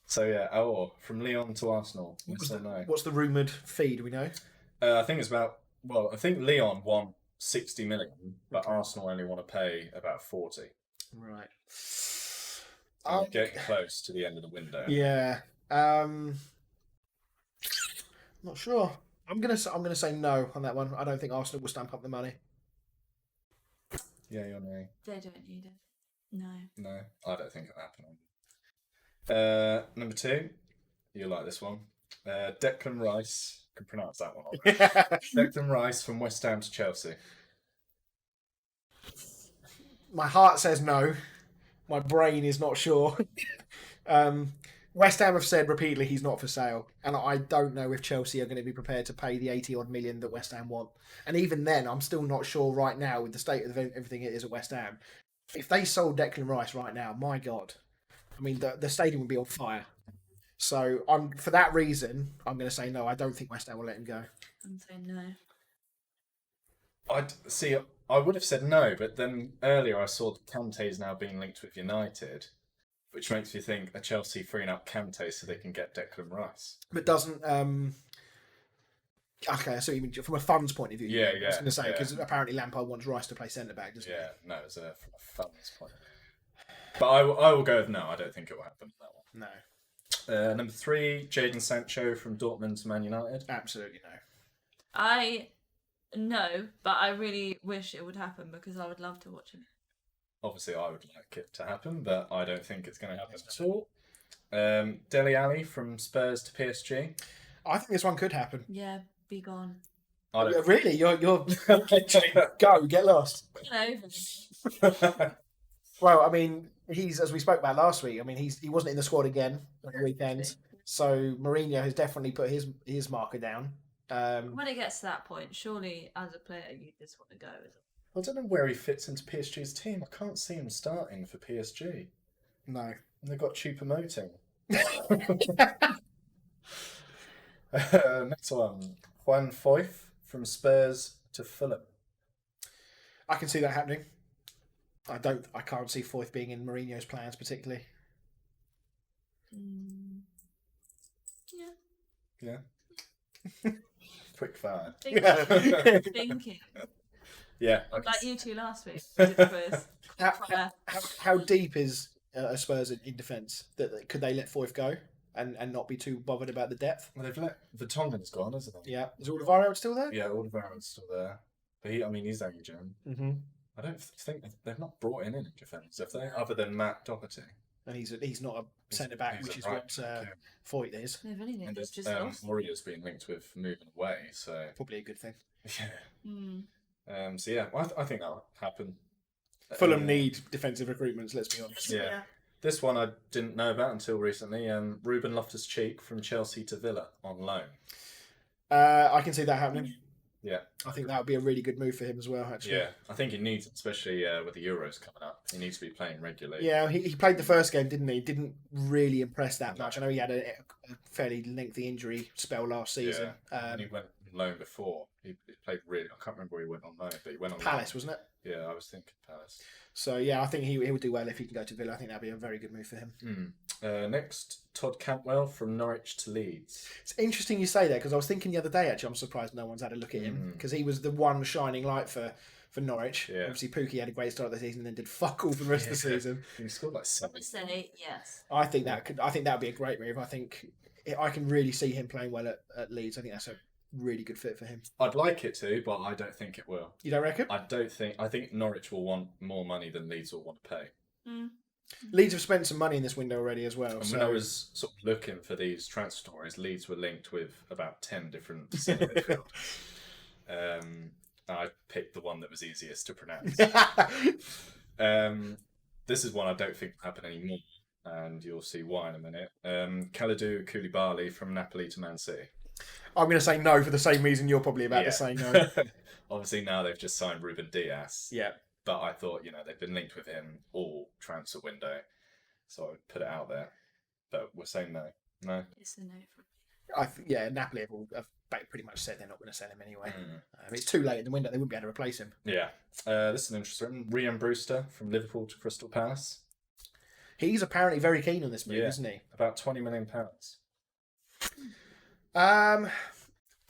So yeah, Aour from Lyon to Arsenal. What's the rumoured fee? Do we know? I think it's about. Well, I think Lyon won 60 million, but Arsenal only want to pay about 40. Right. I'm getting close to the end of the window. Yeah. Not sure. I'm gonna say no on that one. I don't think Arsenal will stamp up the money. Yeah, you're no. They don't need it. No. No, I don't think it'll happen. Number 2, you'll like this one. Declan Rice. I can pronounce that one. Declan Rice from West Ham to Chelsea. My heart says no. My brain is not sure. West Ham have said repeatedly he's not for sale, and I don't know if Chelsea are going to be prepared to pay the 80-odd million that West Ham want. And even then, I'm still not sure right now with the state of everything it is at West Ham. If they sold Declan Rice right now, my God, I mean the stadium would be on fire. So for that reason, I'm going to say no. I don't think West Ham will let him go. I'm saying no. I'd see. I would have said no, but then earlier I saw that Kante's now being linked with United, which makes me think are Chelsea freeing up Kante so they can get Declan Rice. But doesn't okay, so even from a funds point of view, Yeah, I was going to say yeah. because apparently Lampard wants Rice to play centre back, doesn't Yeah, no, it's from a funds point of view. But I will go with no. I don't think it will happen that one. No, Number 3, Jadon Sancho from Dortmund to Man United. absolutely no. No, but I really wish it would happen because I would love to watch him. Obviously, I would like it to happen, but I don't think it's going to happen at all. Dele Alli from Spurs to PSG. I think this one could happen. Yeah, be gone. I don't. Really, you're literally go get lost. Get over it. Well, I mean, he's as we spoke about last week. I mean, he wasn't in the squad again on the weekend, so Mourinho has definitely put his marker down. When it gets to that point, surely as a player you just want to go. I don't know where he fits into PSG's team. I can't see him starting for PSG. No, And they've got Choupo-Moting. Next one, Juan Foyth from Spurs to Fulham. I can see that happening. I can't see Foyth being in Mourinho's plans particularly. Yeah. Yeah. Quick fire. Thinking. Yeah. Like you two last week. Did the quiz. How deep is Spurs in defence? That could they let Foyth go and not be too bothered about the depth? Well, they've let Vertonghen's gone, hasn't he? Yeah, is Alderweireld still there? Yeah, Alderweireld's still there, but he's only German. Mm-hmm. I don't think they've not brought in any defence, have they? Other than Matt Doherty. And he's not a centre back, He's which a is right what back, Foyth is. They've only And just lost. Mourinho's been linked with moving away, so Probably a good thing. yeah. So yeah, I think that'll happen. Fulham need defensive recruitments. Let's be honest. Yeah. This one I didn't know about until recently. Ruben Loftus-Cheek from Chelsea to Villa on loan. I can see that happening. Yeah. I think that would be a really good move for him as well. Actually. Yeah, I think he needs, especially with the Euros coming up, he needs to be playing regularly. Yeah, he played the first game, didn't he? Didn't really impress that much. I know he had a fairly lengthy injury spell last season. And he went on loan before. He played really. I can't remember where he went on loan, but he went on Palace, loan. wasn't it? Yeah, I was thinking Palace. So yeah, I think he would do well if he can go to Villa. I think that'd be a very good move for him. Next, Todd Cantwell from Norwich to Leeds. It's interesting you say that because I was thinking the other day. Actually, I'm surprised no one's had a look at him because he was the one shining light for Norwich. Yeah. Obviously, Pookie had a great start of the season and then did fuck all for the rest of the season. He scored like I 7. would say yes. I think that would be a great move. I think I can really see him playing well at Leeds. I think that's a really good fit for him. I'd like it to, but I don't think it will. You don't reckon? I think Norwich will want more money than Leeds will want to pay. Leeds have spent some money in this window already as well. And so when I was sort of looking for these transfer stories, Leeds were linked with about 10 different centre midfielders. I picked the one that was easiest to pronounce. This is one I don't think will happen anymore, and you'll see why in a minute. Kalidou Koulibaly from Napoli to Man City. I'm going to say no for the same reason you're probably about to say no. Obviously now they've just signed Ruben Dias. Yeah. But I thought, they've been linked with him all transfer window, so I would put it out there. But we're saying no. No. It's a no for me. Napoli have pretty much said they're not going to sell him anyway. It's too late in the window; they wouldn't be able to replace him. Yeah. This is an interesting one. Rhian Brewster from Liverpool to Crystal Palace. He's apparently very keen on this move, isn't he? About £20 million.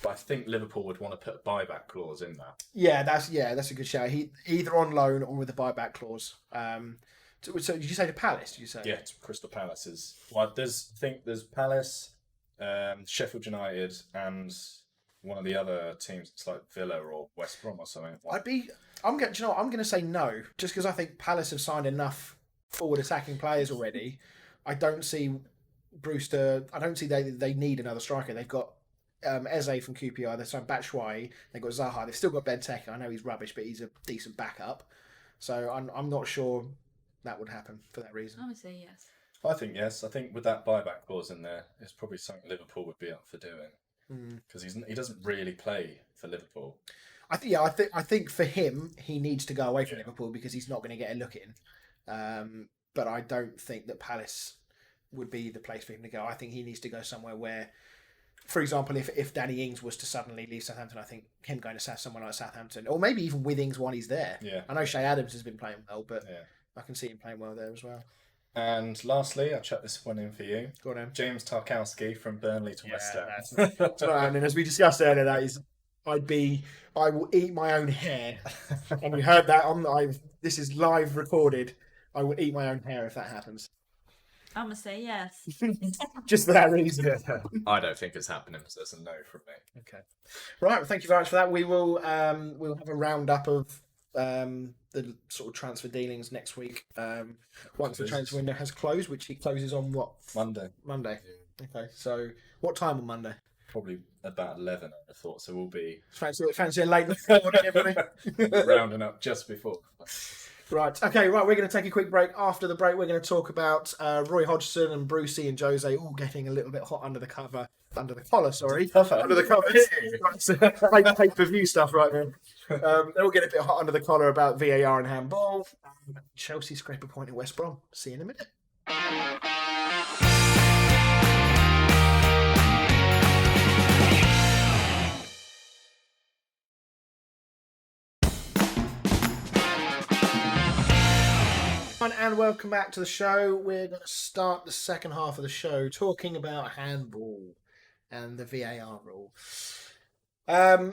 But I think Liverpool would want to put a buyback clause in that. Yeah, that's a good shout. He either on loan or with a buyback clause. So did you say to Palace? Did you say? Yeah, to Crystal Palace is. Well, there's Palace, Sheffield United, and one of the other teams. It's like Villa or West Brom or something. I'm going to say no, just because I think Palace have signed enough forward attacking players already. I don't see Brewster. I don't see they need another striker. They've got Eze from QPR. They've signed Batshuayi. They've got Zaha. They've still got Benteke. I know he's rubbish, but he's a decent backup. So I'm not sure that would happen for that reason. I would say yes. I think yes. I think with that buyback clause in there, it's probably something Liverpool would be up for doing because he doesn't really play for Liverpool. I think for him, he needs to go away from Liverpool because he's not going to get a look in. But I don't think that Palace would be the place for him to go. I think he needs to go somewhere where for example, if Danny Ings was to suddenly leave Southampton, I think him going to someone like Southampton, or maybe even with Ings while he's there. Yeah. I know Shea Adams has been playing well, but Yeah. I can see him playing well there as well. And lastly, I'll chuck this one in for you. Go on, then. James Tarkowski from Burnley to West Ham. That's what I mean. As we discussed earlier, that is, I will eat my own hair. And we heard that this is live recorded. I will eat my own hair if that happens. I'm gonna say yes. Just for that reason. I don't think it's happening, so it's a no from me. Okay. Right. Well, thank you very much for that. We will we'll have a roundup of the sort of transfer dealings next week. Once the transfer window has closed, which it closes on what? Monday. Yeah. Okay. So what time on Monday? Probably about 11, I thought. So we'll be Fancy a late morning, everybody. rounding up just before. Right. Okay. Right. We're going to take a quick break. After the break, we're going to talk about Roy Hodgson and Brucey and Jose all getting a little bit hot under the collar. Sorry, under the cover. Pay-per-view stuff right now. They'll get a bit hot under the collar about VAR and handball. Chelsea scrape a point at West Brom. See you in a minute. And welcome back to the show. We're going to start the second half of the show talking about handball and the VAR rule. I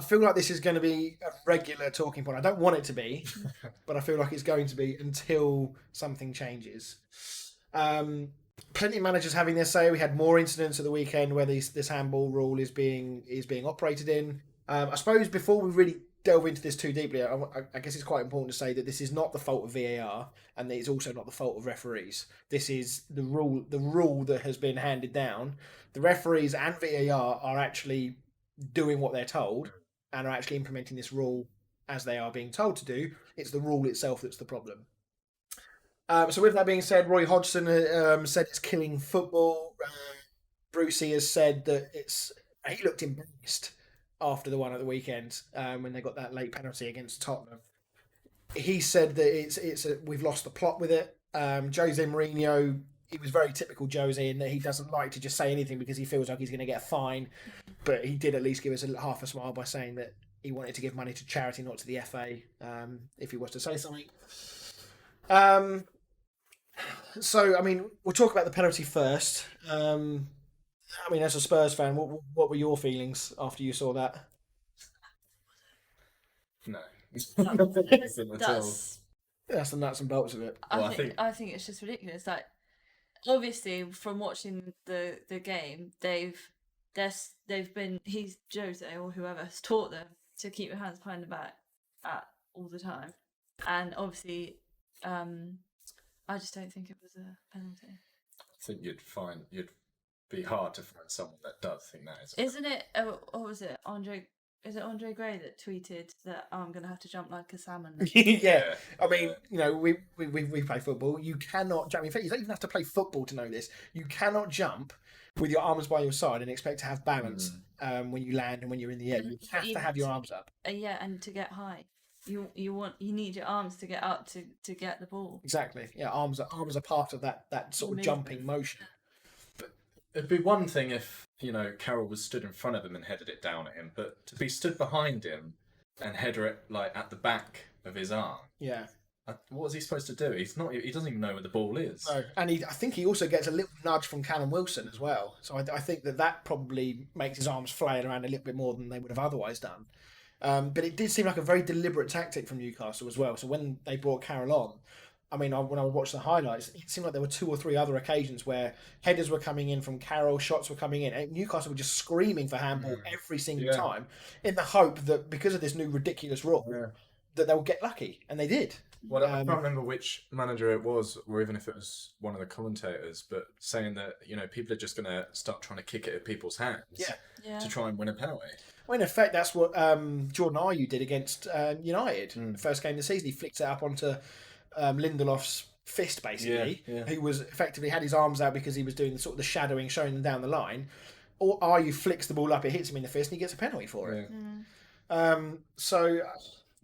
feel like this is going to be a regular talking point. I don't want it to be, but I feel like it's going to be until something changes. Plenty of managers having their say. We had more incidents at the weekend where this handball rule is being operated in. I suppose before we really delve into this too deeply, I guess it's quite important to say that this is not the fault of VAR, and it's also not the fault of referees. This is the rule that has been handed down. The referees and VAR are actually doing what they're told and are actually implementing this rule as they are being told to do. It's the rule itself that's the problem. So with that being said, Roy Hodgson said it's killing football. Brucey has said that he looked embarrassed after the one at the weekend when they got that late penalty against Tottenham. He said that we've lost the plot with it. Jose Mourinho, he was very typical Jose in that he doesn't like to just say anything because he feels like he's going to get a fine, but he did at least give us half a smile by saying that he wanted to give money to charity, not to the FA, if he was to say something. So, I mean, we'll talk about the penalty first. I mean, as a Spurs fan, what were your feelings after you saw that? No. That's the nuts and bolts of it. I think it's just ridiculous. Like, obviously, from watching the game, Jose or whoever has taught them to keep your hands behind the back all the time, and obviously, I just don't think it was a penalty. I think you'd be hard to find someone that does think that is. Isn't it? What was it? Is it Andre Gray that tweeted that I'm going to have to jump like a salmon? Yeah. I mean, we play football. You cannot jump. In fact, you don't even have to play football to know this. You cannot jump with your arms by your side and expect to have balance when you land and when you're in the air. You have to have your arms up. Yeah, and to get high. You need your arms to get up to get the ball. Exactly. Yeah, arms are part of that sort of jumping motion. But it'd be one thing if Carroll was stood in front of him and headed it down at him, but to be stood behind him and header it like at the back of his arm. Yeah. What was he supposed to do? He doesn't even know where the ball is. No, and I think he also gets a little nudge from Callum Wilson as well. So I think that probably makes his arms flail around a little bit more than they would have otherwise done. But it did seem like a very deliberate tactic from Newcastle as well. So when they brought Carroll on, I mean, when I watched the highlights, it seemed like there were 2 or 3 other occasions where headers were coming in from Carroll, shots were coming in, and Newcastle were just screaming for handball every single time in the hope that because of this new ridiculous rule, that they would get lucky. And they did. Well, I can't remember which manager it was, or even if it was one of the commentators, but saying that, people are just going to start trying to kick it at people's hands to try and win a penalty. Well, in effect, that's what Jordan Ayew did against United. The first game of the season, he flicked it up onto Lindelof's fist, basically, who was effectively had his arms out because he was doing sort of the shadowing, showing them down the line. Or Ayew flicks the ball up, it hits him in the fist, and he gets a penalty for it. So,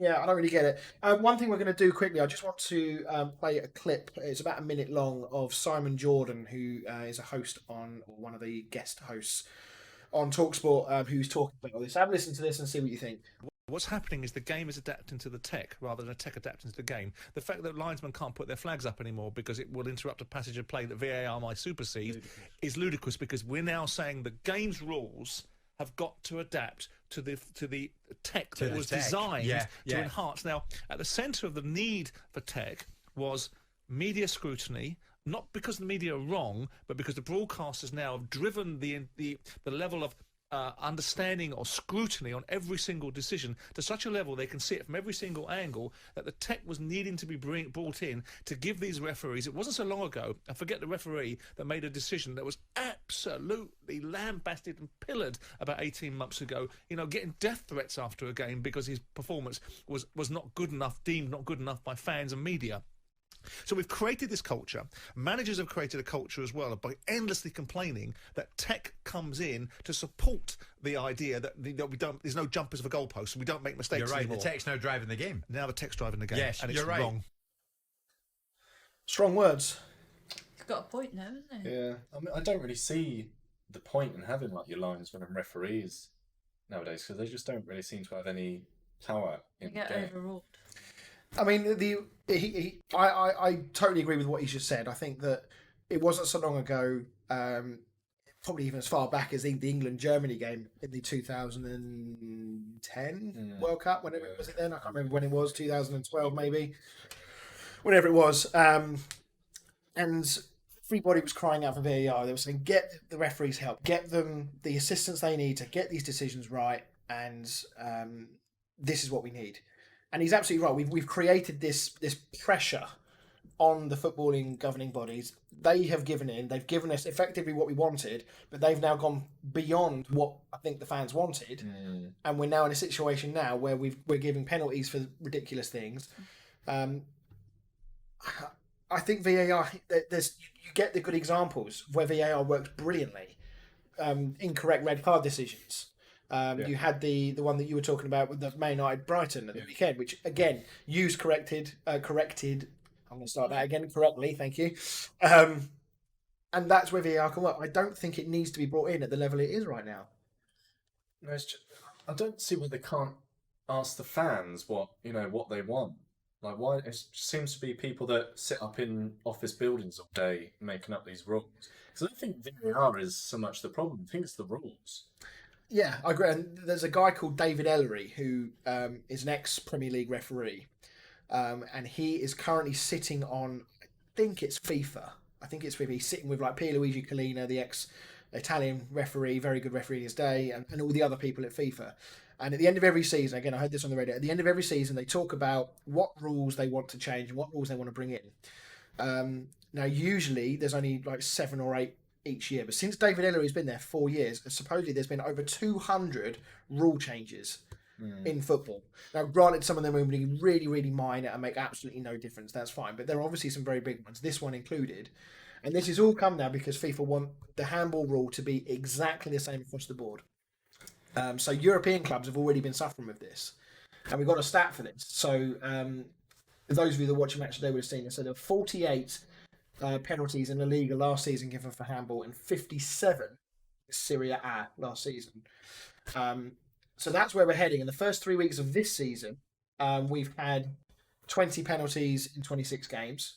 Yeah, I don't really get it. One thing we're going to do quickly, I just want to play a clip. It's about a minute long of Simon Jordan, who is a host on, or one of the guest hosts on TalkSport, who's talking about all this. Have a listen to this and see what you think. What's happening is the game is adapting to the tech rather than the tech adapting to the game. The fact that linesmen can't put their flags up anymore because it will interrupt a passage of play that VAR might supersede is ludicrous, because we're now saying the game's rules have got to adapt to the tech that was designed to enhance. Now, at the centre of the need for tech was media scrutiny, not because the media are wrong, but because the broadcasters now have driven the level of understanding or scrutiny on every single decision to such a level they can see it from every single angle, that the tech was needing to be brought in to give these referees. It wasn't so long ago, I forget the referee that made a decision that was absolutely lambasted and pillared about 18 months ago, getting death threats after a game because his performance was not good enough, deemed not good enough by fans and media. So we've created this culture. Managers have created a culture as well by endlessly complaining that tech comes in to support the idea that there's no jumpers for goalposts and we don't make mistakes You're right, anymore. the tech's now driving the game. Now the tech's driving the game. Yes, and it's you're right. wrong. Strong words. He's got a point now, hasn't he? Yeah, I mean, I don't really see the point in having like your linesmen and referees nowadays, because they just don't really seem to have any power in You get the game. overruled. I mean, I totally agree with what he's just said. I think that it wasn't so long ago, probably even as far back as the England-Germany game in the 2010 World Cup, whenever was it then? I can't remember when it was, 2012 maybe, whenever it was. And everybody was crying out for VAR. They were saying, get the referees help, get them the assistance they need to get these decisions right, and this is what we need. And he's absolutely right. We've created this pressure on the footballing governing bodies. They have given in. They've given us effectively what we wanted, but they've now gone beyond what I think the fans wanted. And we're now in a situation now where we're giving penalties for ridiculous things. I think VAR, you get the good examples where VAR works brilliantly. Incorrect red card decisions. You had the one that you were talking about with the Man United Brighton at the weekend, which again corrected. I'm going to start that again correctly. Thank you. And that's where VAR can work. I don't think it needs to be brought in at the level it is right now. No, it's just, I don't see why they can't ask the fans what they want. Like, why it seems to be people that sit up in office buildings all day making up these rules. Because I don't think VAR is so much the problem. I think it's the rules. Yeah, I agree. And there's a guy called David Ellery who is an ex-Premier League referee. And he is currently sitting on, I think it's FIFA. He's sitting with like Pierluigi Collina, the ex-Italian referee, very good referee in his day, and all the other people at FIFA. And at the end of every season, again, I heard this on the radio, at the end of every season, they talk about what rules they want to change and what rules they want to bring in. Now, usually there's only like 7 or 8 each year, but since David Ellery's been there 4 years, supposedly there's been over 200 rule changes in football. Now, granted, some of them will be really, really minor and make absolutely no difference. That's fine, but there are obviously some very big ones, this one included. And this has all come now because FIFA want the handball rule to be exactly the same across the board. So European clubs have already been suffering with this, and we've got a stat for this. So those of you that watch a match today would have seen it. So there were 48 penalties in La Liga last season given for handball, and 57 Serie A last season. So that's where we're heading. In the first 3 weeks of this season, we've had 20 penalties in 26 games,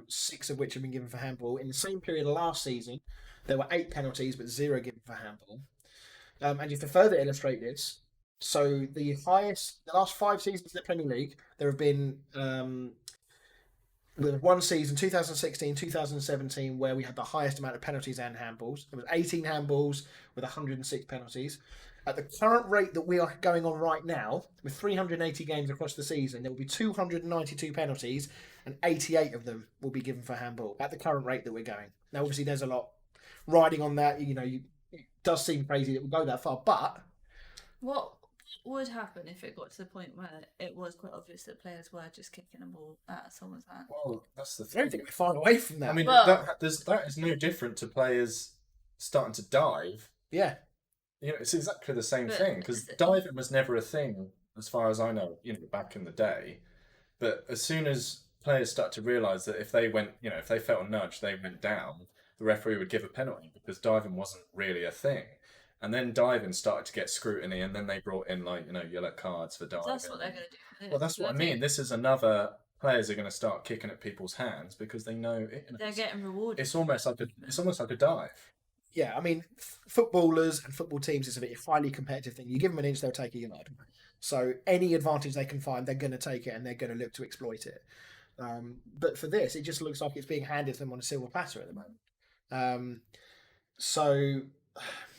6 of which have been given for handball. In the same period of last season, there were 8 penalties, but 0 given for handball. And just to further illustrate this, so the last 5 seasons in the Premier League, there have been one season, 2016, 2017, where we had the highest amount of penalties and handballs. There was 18 handballs with 106 penalties. At the current rate that we are going on right now, with 380 games across the season, there will be 292 penalties, and 88 of them will be given for handball at the current rate that we're going. Now, obviously, there's a lot riding on that. It does seem crazy that we'll go that far, but What would happen if it got to the point where it was quite obvious that players were just kicking a ball at someone's hand? Well, that's the I thing. don't think we're far away from that. I mean, Well- that is no different to players starting to dive. Yeah. It's exactly the same But- thing, because diving was never a thing as far as I know, back in the day. But as soon as players start to realise that if they went, if they felt a nudge, they went down, the referee would give a penalty because diving wasn't really a thing. And then diving started to get scrutiny, and then they brought in yellow cards for diving. That's what they're going to do. Well, that's what I mean. This is another players are going to start kicking at people's hands because they know they're getting rewarded. It's almost like a dive. Yeah, I mean, footballers and football teams is a highly competitive thing. You give them an inch, they'll take a yard. So any advantage they can find, they're going to take it and they're going to look to exploit it. But for this, it just looks like it's being handed to them on a silver platter at the moment. So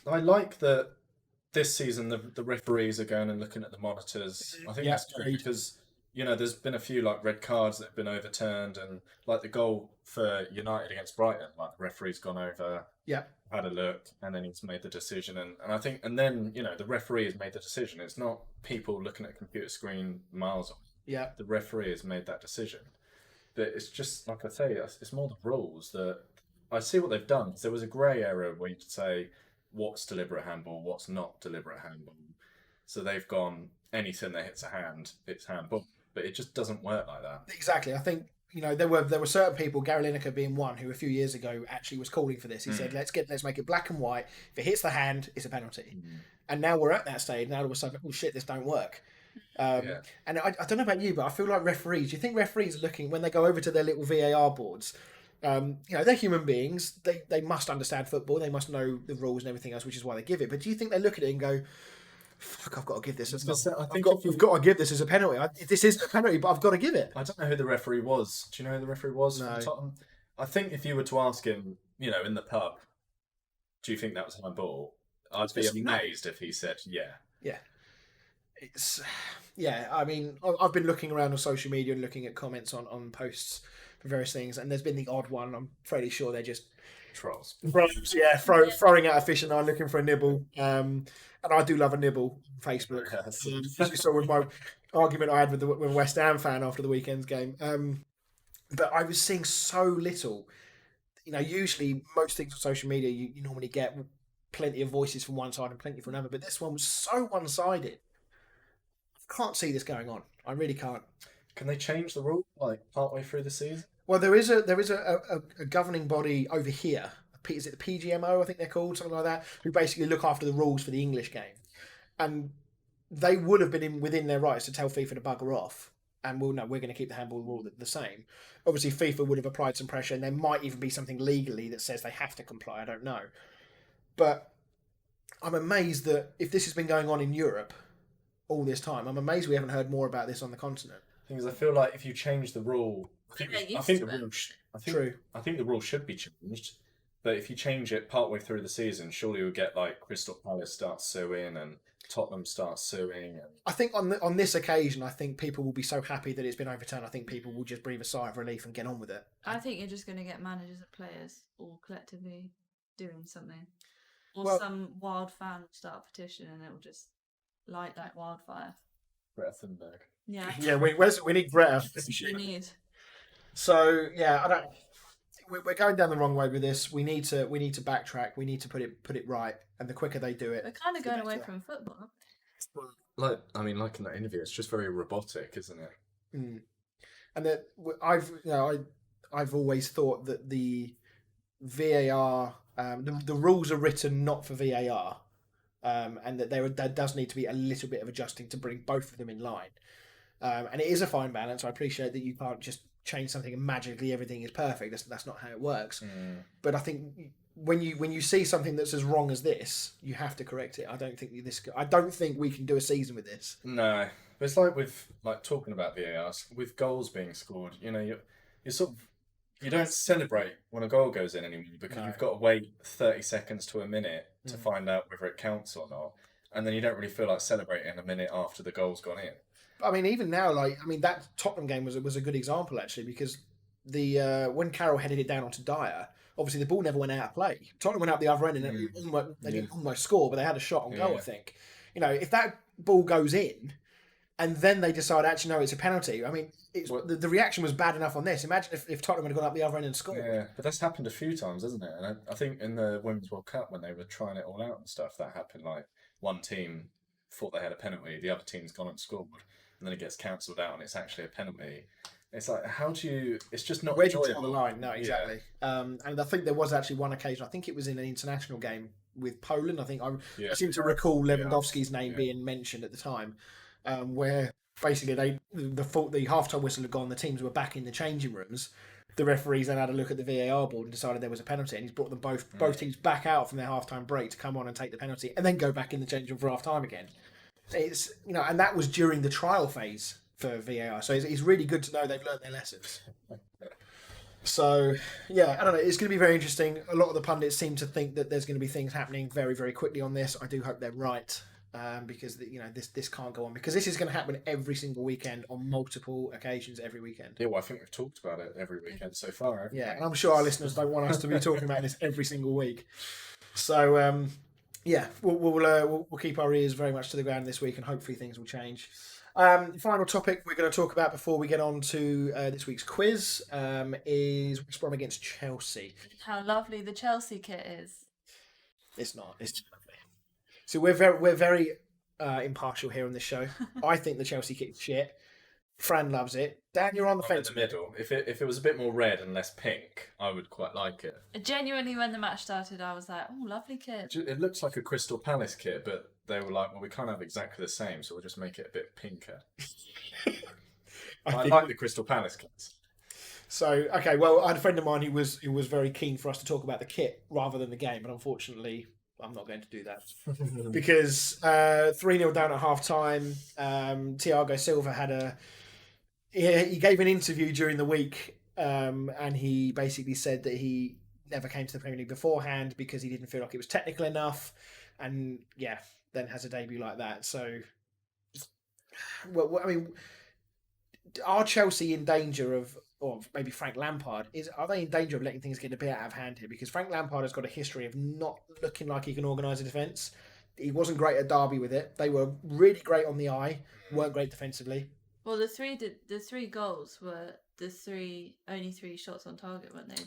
I like that this season the referees are going and looking at the monitors. I think that's good because there's been a few red cards that have been overturned, and the goal for United against Brighton, the referee's gone over, had a look, and then he's made the decision, and I think, and then the referee has made the decision. It's not people looking at a computer screen miles off. Yeah, the referee has made that decision. But it's just like I say, it's more the rules that I see what they've done. There was a grey area where you could say what's deliberate handball, what's not deliberate handball. So they've gone anything that hits a hand, it's handball. But it just doesn't work like that. Exactly. I think there were certain people, Gary Lineker being one, who a few years ago actually was calling for this. He said, let's make it black and white. If it hits the hand, it's a penalty. And now we're at that stage. Now all of a sudden, oh shit, this don't work. And I don't know about you, but I feel like referees. Do you think referees are looking when they go over to their little VAR boards? They're human beings. They must understand football. They must know the rules and everything else, which is why they give it. But do you think they look at it and go, fuck, I've got to give this. I've got to give this as a penalty. This isn't a penalty, but I've got to give it. I don't know who the referee was. Do you know who the referee was? No. From Tottenham? I think if you were to ask him, in the pub, do you think that was handball? I'd be amazed if he said, yeah. Yeah. I mean, I've been looking around on social media and looking at comments on posts for various things, and there's been the odd one. I'm fairly sure they're just trolls. Throwing out a fishing line looking for a nibble. And I do love a nibble on Facebook. As you saw with my argument I had with the West Ham fan after the weekend's game. But I was seeing so little. Usually most things on social media, you normally get plenty of voices from one side and plenty from another. But this one was so one-sided. I can't see this going on. I really can't. Can they change the rule partway through the season? Well, there is a governing body over here. Is it the PGMO, I think they're called, something like that, who basically look after the rules for the English game. And they would have been within their rights to tell FIFA to bugger off. And we're going to keep the handball rule the same. Obviously, FIFA would have applied some pressure, and there might even be something legally that says they have to comply. I don't know. But I'm amazed that if this has been going on in Europe all this time, I'm amazed we haven't heard more about this on the continent. The thing is, I feel like if you change the rule, I think the rule should be changed. But if you change it partway through the season, surely we'll get Crystal Palace start suing and Tottenham start suing. And I think on this occasion, I think people will be so happy that it's been overturned. I think people will just breathe a sigh of relief and get on with it. I think you're just going to get managers and players all collectively doing something. Or some wild fan will start a petition and it will just light that wildfire. Greta Thunberg. Yeah. Yeah, we need Greta. We need. So, I don't... We're going down the wrong way with this. We need to backtrack. We need to put it right. And the quicker they do it, we're kind of going away from football. Like in that interview, it's just very robotic, isn't it? Mm. And that I've always thought that the VAR, the rules are written not for VAR, and that there does need to be a little bit of adjusting to bring both of them in line. And it is a fine balance. I appreciate that you can't just change something and magically everything is perfect. That's not how it works. But I think when you see something that's as wrong as this, you have to correct it. I don't think we can do a season with this. No, but it's like with talking about VARs with goals being scored. You're sort of you don't celebrate when a goal goes in anymore because you've got to wait 30 seconds to a minute to find out whether it counts or not, and then you don't really feel like celebrating a minute after the goal's gone in. I mean, even now, that Tottenham game was a good example actually, because when Carroll headed it down onto Dyer, obviously the ball never went out of play. Tottenham went up the other end and they didn't almost score, but they had a shot on goal. I think, if that ball goes in, and then they decide actually no, it's a penalty. I mean, the reaction was bad enough on this. Imagine if Tottenham had gone up the other end and scored. Yeah, but that's happened a few times, hasn't it? And I think in the Women's World Cup when they were trying it all out and stuff, that happened. One team thought they had a penalty, the other team's gone and scored, and then it gets cancelled out and it's actually a penalty. It's like, how do you... It's just not Where do you enjoyable. draw the line? No, exactly. And I think there was actually one occasion, I think it was in an international game with Poland. I think I seem to recall Lewandowski's name being mentioned at the time, where basically the half-time whistle had gone, the teams were back in the changing rooms. The referees then had a look at the VAR board and decided there was a penalty, and he's brought them both teams back out from their half-time break to come on and take the penalty, and then go back in the changing room for half-time again. It's and that was during the trial phase for VAR, so it's really good to know they've learned their lessons. So yeah, I don't know. It's going to be very interesting. A lot of the pundits seem to think that there's going to be things happening very, very quickly on this. I do hope they're right, because this can't go on, because this is going to happen every single weekend on multiple occasions every weekend. Yeah, well, I think we've talked about it every weekend so far. Yeah, and I'm sure our listeners don't want us to be talking about this every single week. So yeah, we'll keep our ears very much to the ground this week, and hopefully things will change. Final topic we're going to talk about before we get on to this week's quiz is West Brom against Chelsea. How lovely the Chelsea kit is. It's not. It's just lovely. So we're very impartial here on this show. I think the Chelsea kit is shit. Fran loves it. Dan, you're on the fence. In the middle. If it was a bit more red and less pink, I would quite like it. Genuinely, when the match started, I was like, "Oh, lovely kit." It looks like a Crystal Palace kit, but they were like, "Well, we can't have exactly the same, so we'll just make it a bit pinker." I like the Crystal Palace kits. So okay, well, I had a friend of mine who was very keen for us to talk about the kit rather than the game, but unfortunately, I'm not going to do that because 3-0 down at half time. Thiago Silva he gave an interview during the week, and he basically said that he never came to the Premier League beforehand because he didn't feel like it was technical enough, and then has a debut like that. So, well, I mean, are Chelsea in danger of, or maybe Frank Lampard, are they in danger of letting things get a bit out of hand here? Because Frank Lampard has got a history of not looking like he can organise a defence. He wasn't great at Derby with it. They were really great on the eye, weren't great defensively. Well, the three goals were only three shots on target, weren't they?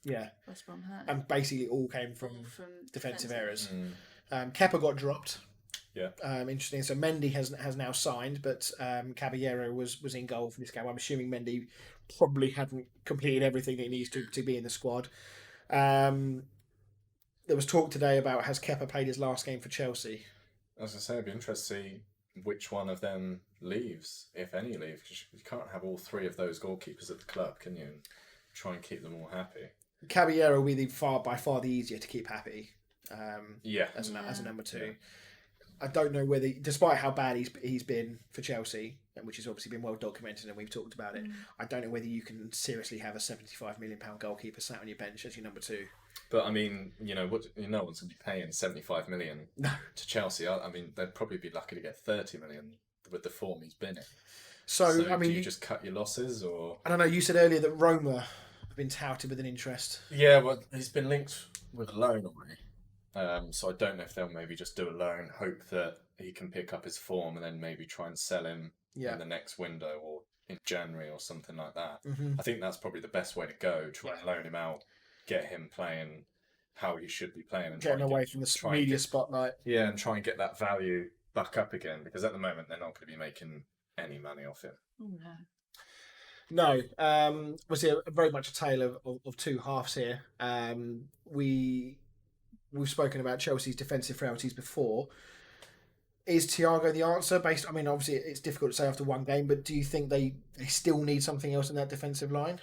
That West Brom had, and basically all came from defensive errors. Kepa got dropped. Yeah. Interesting. So Mendy has now signed, but Caballero was in goal for this game. I'm assuming Mendy probably hadn't completed everything that he needs to be in the squad. There was talk today about, has Kepa played his last game for Chelsea? As I say, it'd be interesting to see which one of them leaves, if any leave, because you can't have all three of those goalkeepers at the club, can you? And try and keep them all happy. Caballero will be by far the easier to keep happy. As a number two. Yeah. I don't know whether, despite how bad he's been for Chelsea, which has obviously been well documented and we've talked about it, I don't know whether you can seriously have a £75 million goalkeeper sat on your bench as your number two. But I mean, no one's going to be paying $75 million to Chelsea. I mean, they'd probably be lucky to get $30 million with the form he's been in. So I mean, do you just cut your losses, or? I don't know. You said earlier that Roma have been touted with an interest. Yeah, well, he's been linked with a loan already. So I don't know if they'll maybe just do a loan, hope that he can pick up his form, and then maybe try and sell him in the next window or in January or something like that. Mm-hmm. I think that's probably the best way to go. Try and loan him out, get him playing how he should be playing, and getting away from the media spotlight. Yeah, and try and get that value back up again, because at the moment they're not going to be making any money off it. No. Was it very much a tale of two halves here? We've spoken about Chelsea's defensive frailties before. Is Thiago the answer? I mean, obviously it's difficult to say after one game, but do you think they still need something else in that defensive line?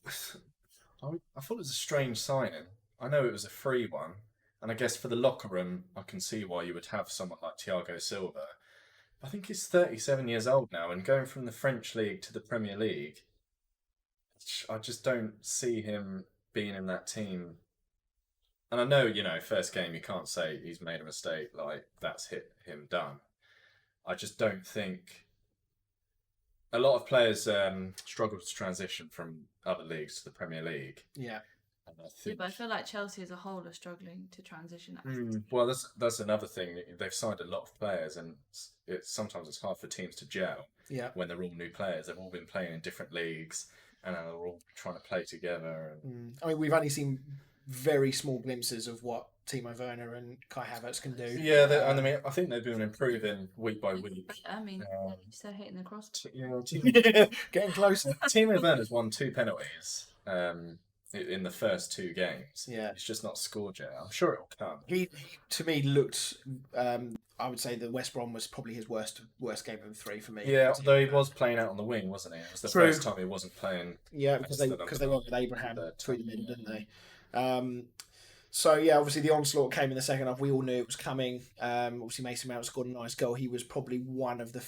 I thought it was a strange signing. I know it was a free one, and I guess for the locker room, I can see why you would have someone like Thiago Silva. I think he's 37 years old now, and going from the French League to the Premier League, I just don't see him being in that team. And I know, first game you can't say he's made a mistake, like that's hit him done. I just don't think... A lot of players struggle to transition from other leagues to the Premier League. Yeah. But I feel like Chelsea as a whole are struggling to transition. Well, that's another thing. They've signed a lot of players, and sometimes it's hard for teams to gel. Yeah. When they're all new players, they've all been playing in different leagues, and they're all trying to play together. I mean, we've only seen very small glimpses of what Timo Werner and Kai Havertz can do. Yeah, and I mean, I think they've been improving week by week. I mean, still hitting the cross. Getting closer. Timo Werner's won 2 penalties in the first 2 games. Yeah. He's just not scored yet. I'm sure it'll come. He to me looked. I would say that West Brom was probably his worst game of the 3 for me. Yeah, although he was playing out on the wing, wasn't he? It was the first time he wasn't playing. Yeah, because they went with Abraham through the middle, didn't they? So yeah, obviously the onslaught came in the second half. We all knew it was coming. Obviously Mason Mount scored a nice goal. He was probably one of the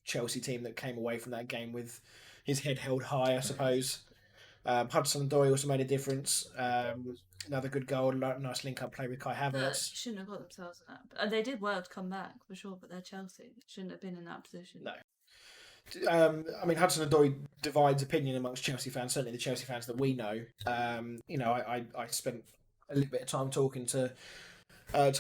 Chelsea team that came away from that game with his head held high, I suppose. Hudson-Odoi also made a difference. Another good goal, nice link-up play with Kai Havertz. Shouldn't have got themselves in that. They did well to come back, for sure, but they're Chelsea. Shouldn't have been in that position. No. I mean, Hudson-Odoi divides opinion amongst Chelsea fans, certainly the Chelsea fans that we know. I spent a little bit of time talking to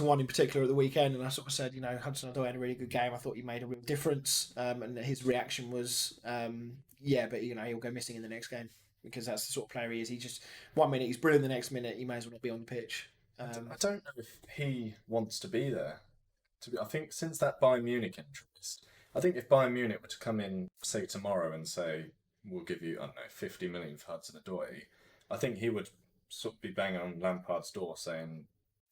one in particular at the weekend, and I sort of said, Hudson-Odoi had a really good game. I thought he made a real difference, and his reaction was, but he'll go missing in the next game. Because that's the sort of player he is. He just 1 minute he's brilliant, the next minute he may as well not be on the pitch. I don't know if he wants to be there. I think since that Bayern Munich interest, I think if Bayern Munich were to come in, say tomorrow, and say we'll give you 50 million for Hudson-Odoi, I think he would sort of be banging on Lampard's door saying,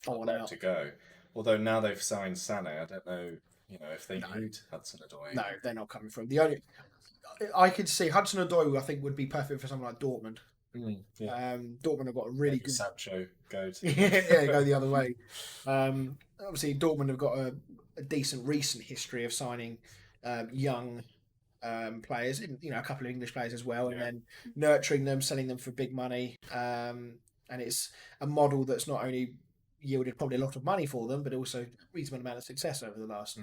"I want out to go." Although now they've signed Sané, I don't know, if they need Hudson-Odoi. No, they're not coming from the only. I could see Hudson-Odoi, I think, would be perfect for something like Dortmund. Dortmund have got a really good. Sancho go go the other way. Obviously, Dortmund have got a decent recent history of signing young players, a couple of English players as well, and then nurturing them, selling them for big money. And it's a model that's not only yielded probably a lot of money for them, but also a reasonable amount of success over the last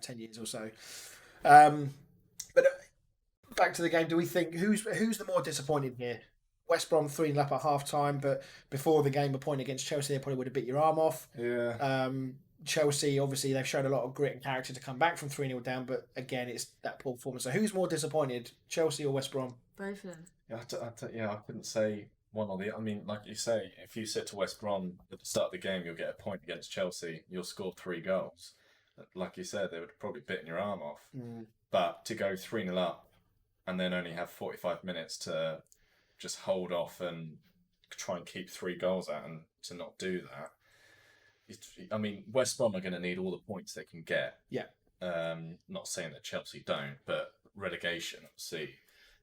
10 years or so. But back to the game, do we think who's the more disappointed here? West Brom 3-0 up at half time, but before the game, a point against Chelsea, they probably would have bit your arm off. Yeah. Chelsea, obviously, they've shown a lot of grit and character to come back from 3-0 down, but again, it's that poor performance. So who's more disappointed, Chelsea or West Brom? Both of them. I couldn't say one or the other. I mean, like you say, if you sit to West Brom at the start of the game, you'll get a point against Chelsea, you'll score 3 goals. Like you said, they would have probably bitten your arm off. But to go 3-0 up and then only have 45 minutes to just hold off and try and keep 3 goals out and to not do that. West Brom are going to need all the points they can get. Yeah. Not saying that Chelsea don't, but relegation, obviously,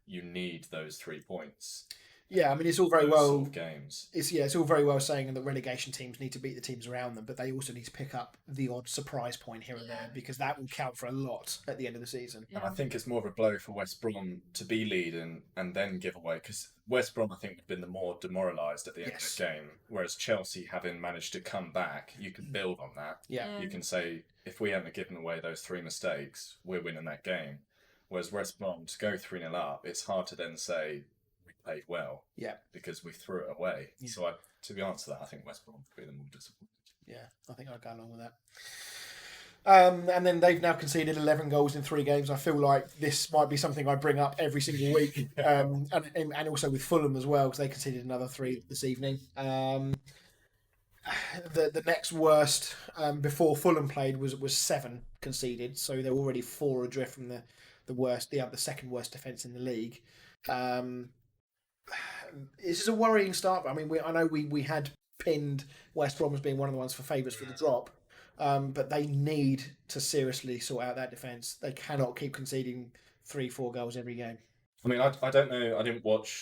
you need those 3 points. Yeah, it's all very well. Sort of games. It's all very well saying that relegation teams need to beat the teams around them, but they also need to pick up the odd surprise point here and there because that will count for a lot at the end of the season. And I think it's more of a blow for West Brom to be leading and then give away because West Brom, I think, have been the more demoralised at the end of the game, whereas Chelsea, having managed to come back, you can build on that. Yeah. You can say, if we hadn't given away those 3 mistakes, we're winning that game. Whereas West Brom, to go 3-0 up, it's hard to then say, played well, because we threw it away. So, to be honest with that, I think West Brom would be the more disappointed. Yeah, I think I'd go along with that. And then they've now conceded 11 goals in 3 games. I feel like this might be something I bring up every single week, and also with Fulham as well, because they conceded another 3 this evening. The next worst before Fulham played was 7 conceded, so they're already 4 adrift from the second worst defence in the league. This is a worrying start. I know we had pinned West Brom as being one of the ones for favourites for the drop, but they need to seriously sort out that defence. They cannot keep conceding 3-4 goals every game. I don't know.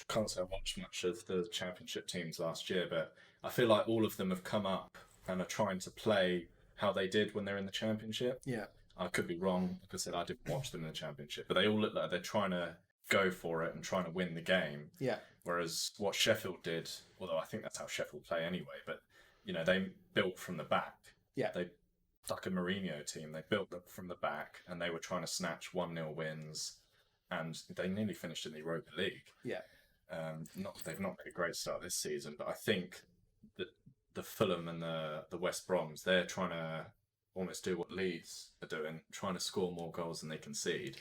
Can't say I watched much of the Championship teams last year, but I feel like all of them have come up and are trying to play how they did when they're in the Championship. Yeah, I could be wrong because I didn't watch them in the Championship, but they all look like they're trying to go for it and trying to win the game. Yeah. Whereas what Sheffield did, although I think that's how Sheffield play anyway, but they built from the back. Yeah. They, like a Mourinho team, they built them from the back and they were trying to snatch 1-0 wins, and they nearly finished in the Europa League. Yeah. They've not made a great start this season, but I think that the Fulham and the West Broms, they're trying to almost do what Leeds are doing, trying to score more goals than they concede.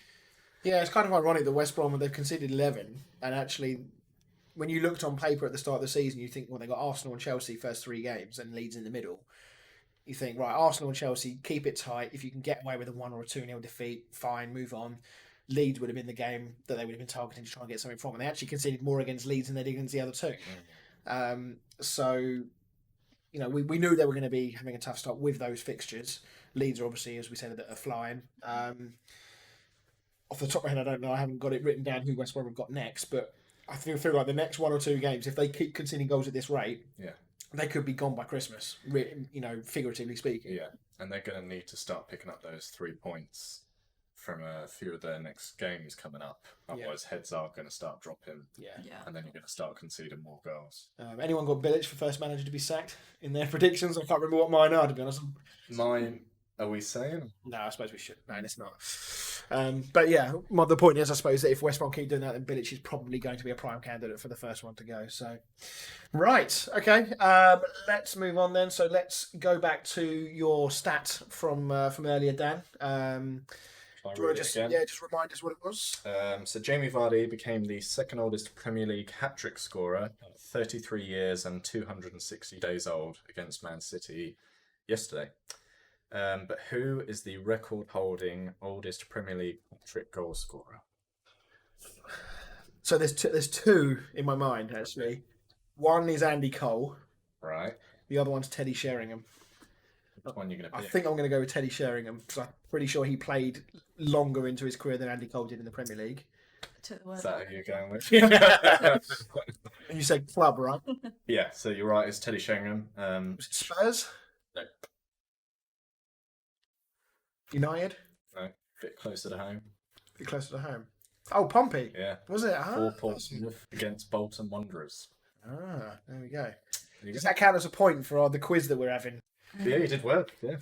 Yeah, it's kind of ironic that West Brom, they've conceded 11, and actually when you looked on paper at the start of the season, you think, well, they got Arsenal and Chelsea first 3 games and Leeds in the middle. You think, right, Arsenal and Chelsea, keep it tight. If you can get away with a 1 or a 2-0 defeat, fine, move on. Leeds would have been the game that they would have been targeting to try and get something from. And they actually conceded more against Leeds than they did against the other two. So, you know, we knew they were going to be having a tough start with those fixtures. Leeds are obviously, as we said, are flying. Off the top of my head, I don't know. I haven't got it written down who West Brom have got next. But I feel like the next 1 or 2 games, if they keep conceding goals at this rate, they could be gone by Christmas, you know, figuratively speaking. Yeah, and they're going to need to start picking up those 3 points from a few of their next games coming up. Otherwise, heads are going to start dropping. Yeah. And then you're going to start conceding more goals. Anyone got Bilic for first manager to be sacked in their predictions? I can't remember what mine are, to be honest. Mine, are we saying? No, I suppose we should. No, it's not. But yeah, the point is, I suppose, that if West Brom keep doing that, then Bilic is probably going to be a prime candidate for the first one to go. So, right, okay. Let's move on then. So let's go back to your stat from earlier, Dan. Do you want to just remind us what it was? So Jamie Vardy became the second oldest Premier League hat-trick scorer at 33 years and 260 days old against Man City yesterday. But who is the record-holding oldest Premier League hat-trick goal scorer? So there's 2 in my mind, actually. One is Andy Cole. Right. The other one's Teddy Sheringham. Which one are you going to pick? I think I'm going to go with Teddy Sheringham because I'm pretty sure he played longer into his career than Andy Cole did in the Premier League. Is that who you're going with? And you said club, right? Yeah, so you're right, it's Teddy Sheringham. Was it Spurs? No. United? No, a bit closer to home. A bit closer to home. Oh, Pompey? Yeah. Was it? For Portsmouth against Bolton Wanderers. Ah, there we go. Does that count as a point for the quiz that we're having? Yeah, you did well. Yeah.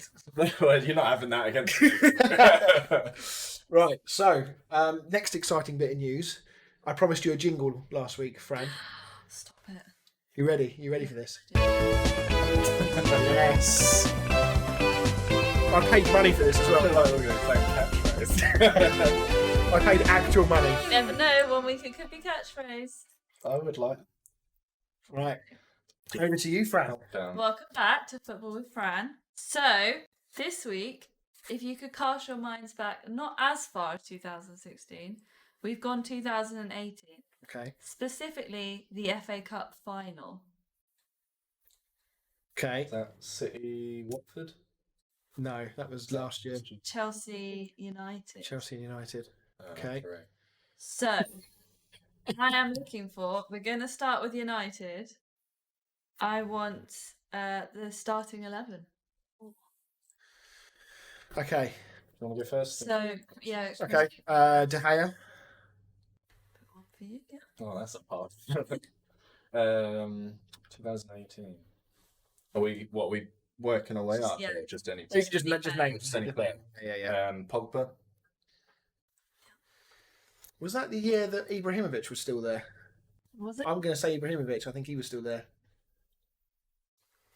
Well, you're not having that against me. Right, so next exciting bit of news. I promised you a jingle last week, Fran. Stop it. You ready? You ready for this? Yes. I paid money for this as well. We're going to play catchphrase. I paid actual money. You never know when we could be catchphrase. I would like. Right. Over to you, Fran. Welcome back to Football with Fran. So, this week, if you could cast your minds back, not as far as 2016, we've gone 2018. Okay. Specifically, the FA Cup final. Okay. Is that City Watford? No, that was last year. Chelsea United. Chelsea and United. Okay. Correct. So, I am looking for, we're going to start with United. I want the starting 11. Okay. You want to go first? So, yeah. Okay. De Gea. For you, yeah. Oh, that's a pass. 2018. Are we working our way up? Yeah. Or just any? You can just name. Just any player. Yeah. Pogba. Was that the year that Ibrahimovic was still there? Was it? I'm going to say Ibrahimovic. I think he was still there.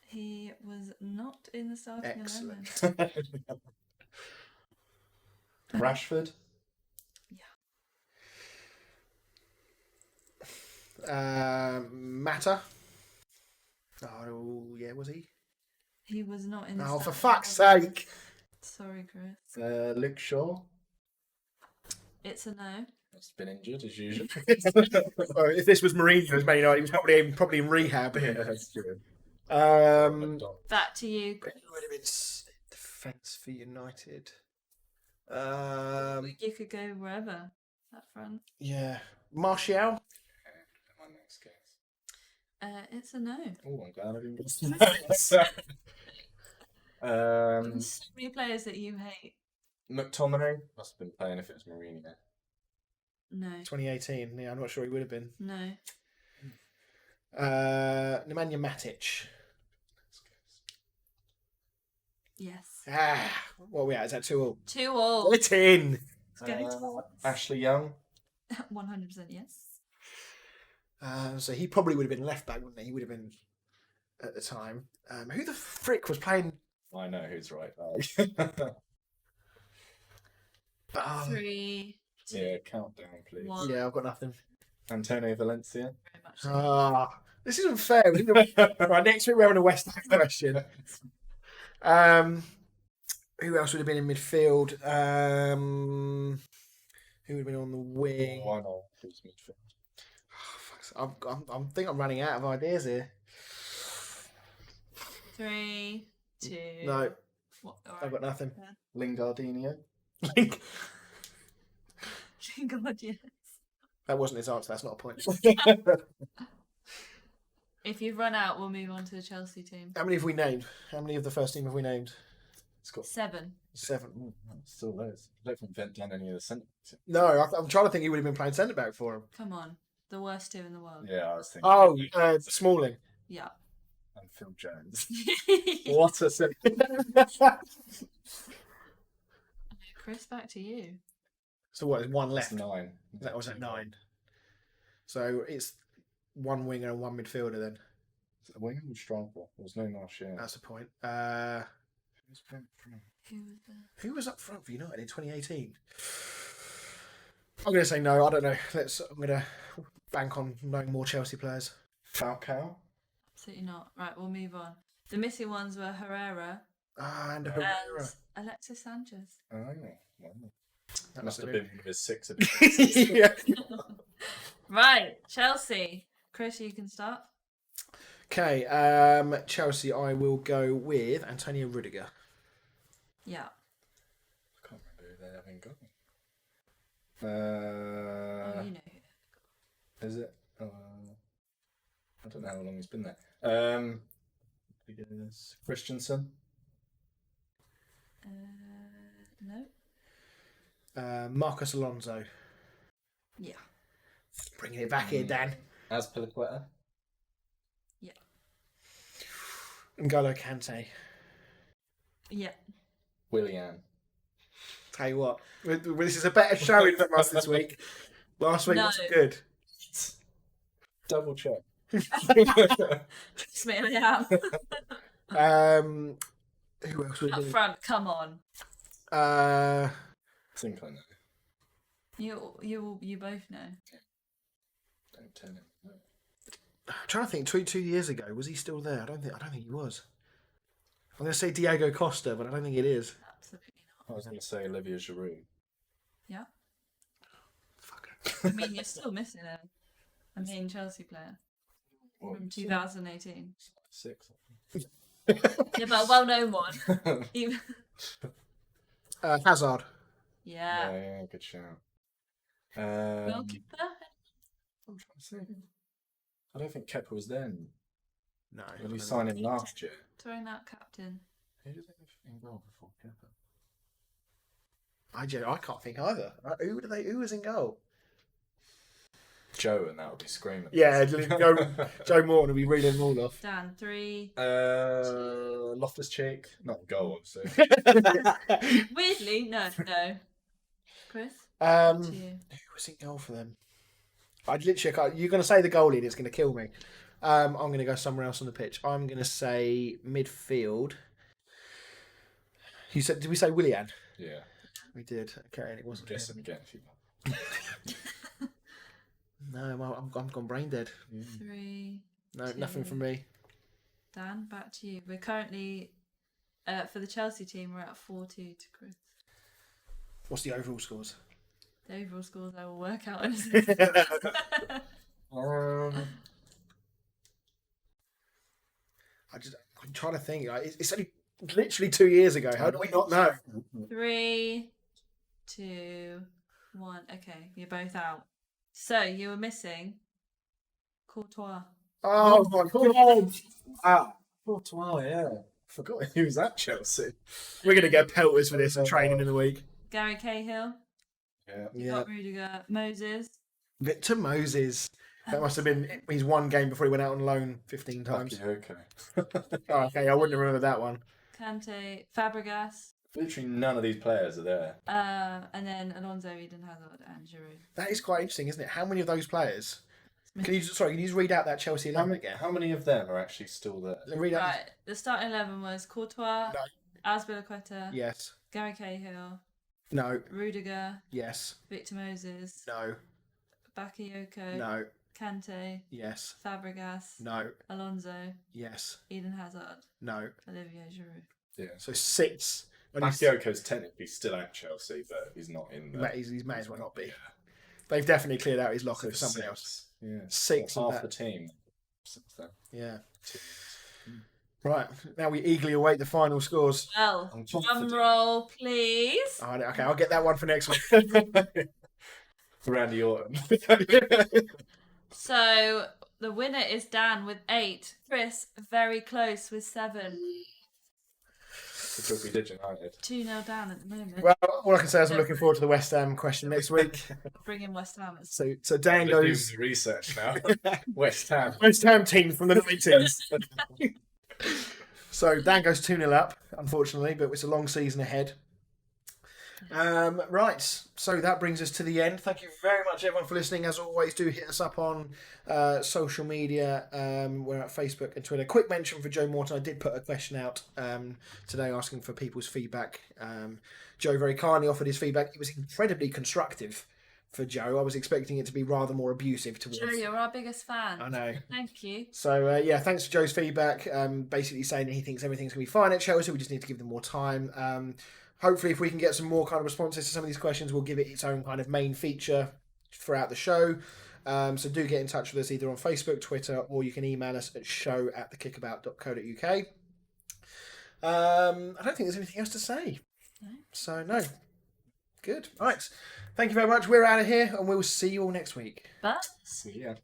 He was not in the starting 11. Excellent. Rashford. Mata. Oh, yeah, was he? He was not in the Oh, for starting fuck's 11. sake. Sorry, Chris. Luke Shaw. It's a no. He's been injured as usual. Oh, if this was Mourinho's Man United, he was probably in rehab. Yeah, that's true. Back to you. It would have been defence for United. You could go wherever. That front. Yeah. Martial. My next guess. It's a no. Oh, I'm glad I didn't guess. So many players that you hate. McTominay must have been playing if it was Mourinho. No. 2018. Yeah, I'm not sure he would have been. No. Nemanja Matic. Yes. What are we at? Is that 2-all? 2-all. It's in. It's getting towards. Ashley Young. 100% yes. So he probably would have been left back, wouldn't he? He would have been at the time. Who the frick was playing? I know who's right. 3, 2, Yeah, countdown, please. 1. Yeah, I've got nothing. Antonio Valencia. Very much This isn't fair. Right, next week we're having a West Ham question. Who else would have been in midfield? Who would have been on the wing? Why not? Who's midfield? I think I'm running out of ideas here. 3, 2. No, What? I've got nothing. Lingardinho. God, yes. That wasn't his answer. That's not a point. If you've run out, we'll move on to the Chelsea team. How many have we named? How many of the first team have we named? It's got 7. 7. still those. I don't think they've done any of the centre. No, I'm trying to think who would have been playing centre back for him. Come on. The worst 2 in the world. Yeah, I was thinking. Oh, Smalling. Yeah. And Phil Jones. What a centre. Chris, back to you. So what? There's one That's left. 9. That was at 9. So it's one winger and one midfielder then. Is it a winger or striker? There's no Martial. That's the point. Who's playing for him? Who was that? Who was up front for United in 2018? I'm going to say no. I don't know. I'm going to bank on knowing more Chelsea players. Falcao? Absolutely not. Right, we'll move on. The missing ones were Herrera And Herrera. and Alexis Sanchez. Oh, wow. That Must have been- been one of his 6. Yeah. Right, Chelsea. Chris, you can start. Okay, Chelsea, I will go with Antonio Rudiger. Yeah. I can't remember who they haven't got. Oh, you know who. Is it? I don't know how long he's been there. Christensen. No. Marcus Alonso. Yeah. Bringing it back here, Dan. Azpilicueta. Yeah. N'Golo Kante. Yeah. Willian. Tell you what, this is a better showing from us this week. Last week No. wasn't good. Double check. Trust me, I am. Who else would Up be? front, come on. I think I know. You both know. Don't tell him. No. I'm trying to think. 2 years ago, was he still there? I don't think he was. I'm going to say Diego Costa, but I don't think it is. Absolutely I was going to say Olivier Giroud. not. Fuck. Yeah. I mean, you're still missing a main Chelsea player from 2018. 6. Yeah, but a well-known one. Even- Hazard. yeah. Yeah, good shout. Goalkeeper. I'm trying to see. I don't think Kepa was then. No. When we signed him last year. Throwing out captain. Who did they have in goal before Kepa? I can't think either. Who was in goal? Joe, and that would be screaming. Yeah, Joe Moore will be reading them all off. Dan, 3. Loftus Cheek. Not goal, obviously. Weirdly, no. Chris? Who To you. was in goal for them? You're going to say the goalie and it's going to kill me. I'm going to go somewhere else on the pitch. I'm going to say midfield. Did we say Willian? Yeah. We did. Okay, and it wasn't Guess him. him again if you No, I'm gone brain dead. 3. No, 2. nothing from me. Dan, back to you. We're currently, for the Chelsea team, we're at 4-2 to Chris. What's the overall scores? The overall scores I will work out in a second. I'm trying to think. It's only literally 2 years ago. How do we not know? 3, 2, 1. Okay, you're both out. So you were missing Courtois. Oh my god! Courtois, yeah. Forgot he was at Chelsea. We're going to get pelters for this and training in the week. Gary Cahill. Yeah. You got Rudiger. Moses. Victor Moses. That must have been his one game before he went out on loan 15 times. Okay. Oh, okay, I wouldn't remember that one. Kante. Fabregas. Literally none of these players are there. And then Alonso, Eden Hazard, and Giroud. That is quite interesting, isn't it? How many of those players? Can you just read out that Chelsea 11 again? How many of them are actually still there? Read out. Right, the starting 11 was Courtois, No. Azpilicueta, Yes. Gary Cahill, No. Rudiger, Yes. Victor Moses, No. Bakayoko, No. Kante, Yes. Fabregas, No. Alonso, Yes. Eden Hazard, No. Olivier Giroud. Yeah. So 6. Only Bakayoko's technically still at Chelsea, but he's not in there. He may as well not be. They've definitely cleared out his locker So for somebody 6. else. Yeah. 6 Well, of half that. the team since then. Yeah. 2 years. Right. Now we eagerly await the final scores. Well, I'm drum confident. roll, please. Oh, okay, I'll get that one for next week. Randy Orton. So the winner is Dan with 8. Chris, very close with 7. Which will be Leeds United. 2-0 down at the moment. Well, all I can say is I'm looking forward to the West Ham question next week. Bring in West Ham. So Dan They're doing goes the research now. West Ham. West Ham team from the 90s. So Dan goes 2-0 up, unfortunately, but it's a long season ahead. Right, so that brings us to the end. Thank you very much, everyone, for listening. As always, do hit us up on social media. We're at Facebook and Twitter. Quick mention for Joe Morton. I did put a question out today asking for people's feedback. Joe very kindly offered his feedback. It was incredibly constructive for Joe. I was expecting it to be rather more abusive towards. Joe, you're our biggest fan. I know. Thank you. So, yeah, thanks for Joe's feedback. Basically saying that he thinks everything's going to be fine at Chelsea. We just need to give them more time. Hopefully, if we can get some more kind of responses to some of these questions, we'll give it its own kind of main feature throughout the show. So do get in touch with us either on Facebook, Twitter, or you can email us at show@thekickabout.co.uk. I don't think there's anything else to say. No. So, no. Good. Right. Thank you very much. We're out of here, and we'll see you all next week. But See ya.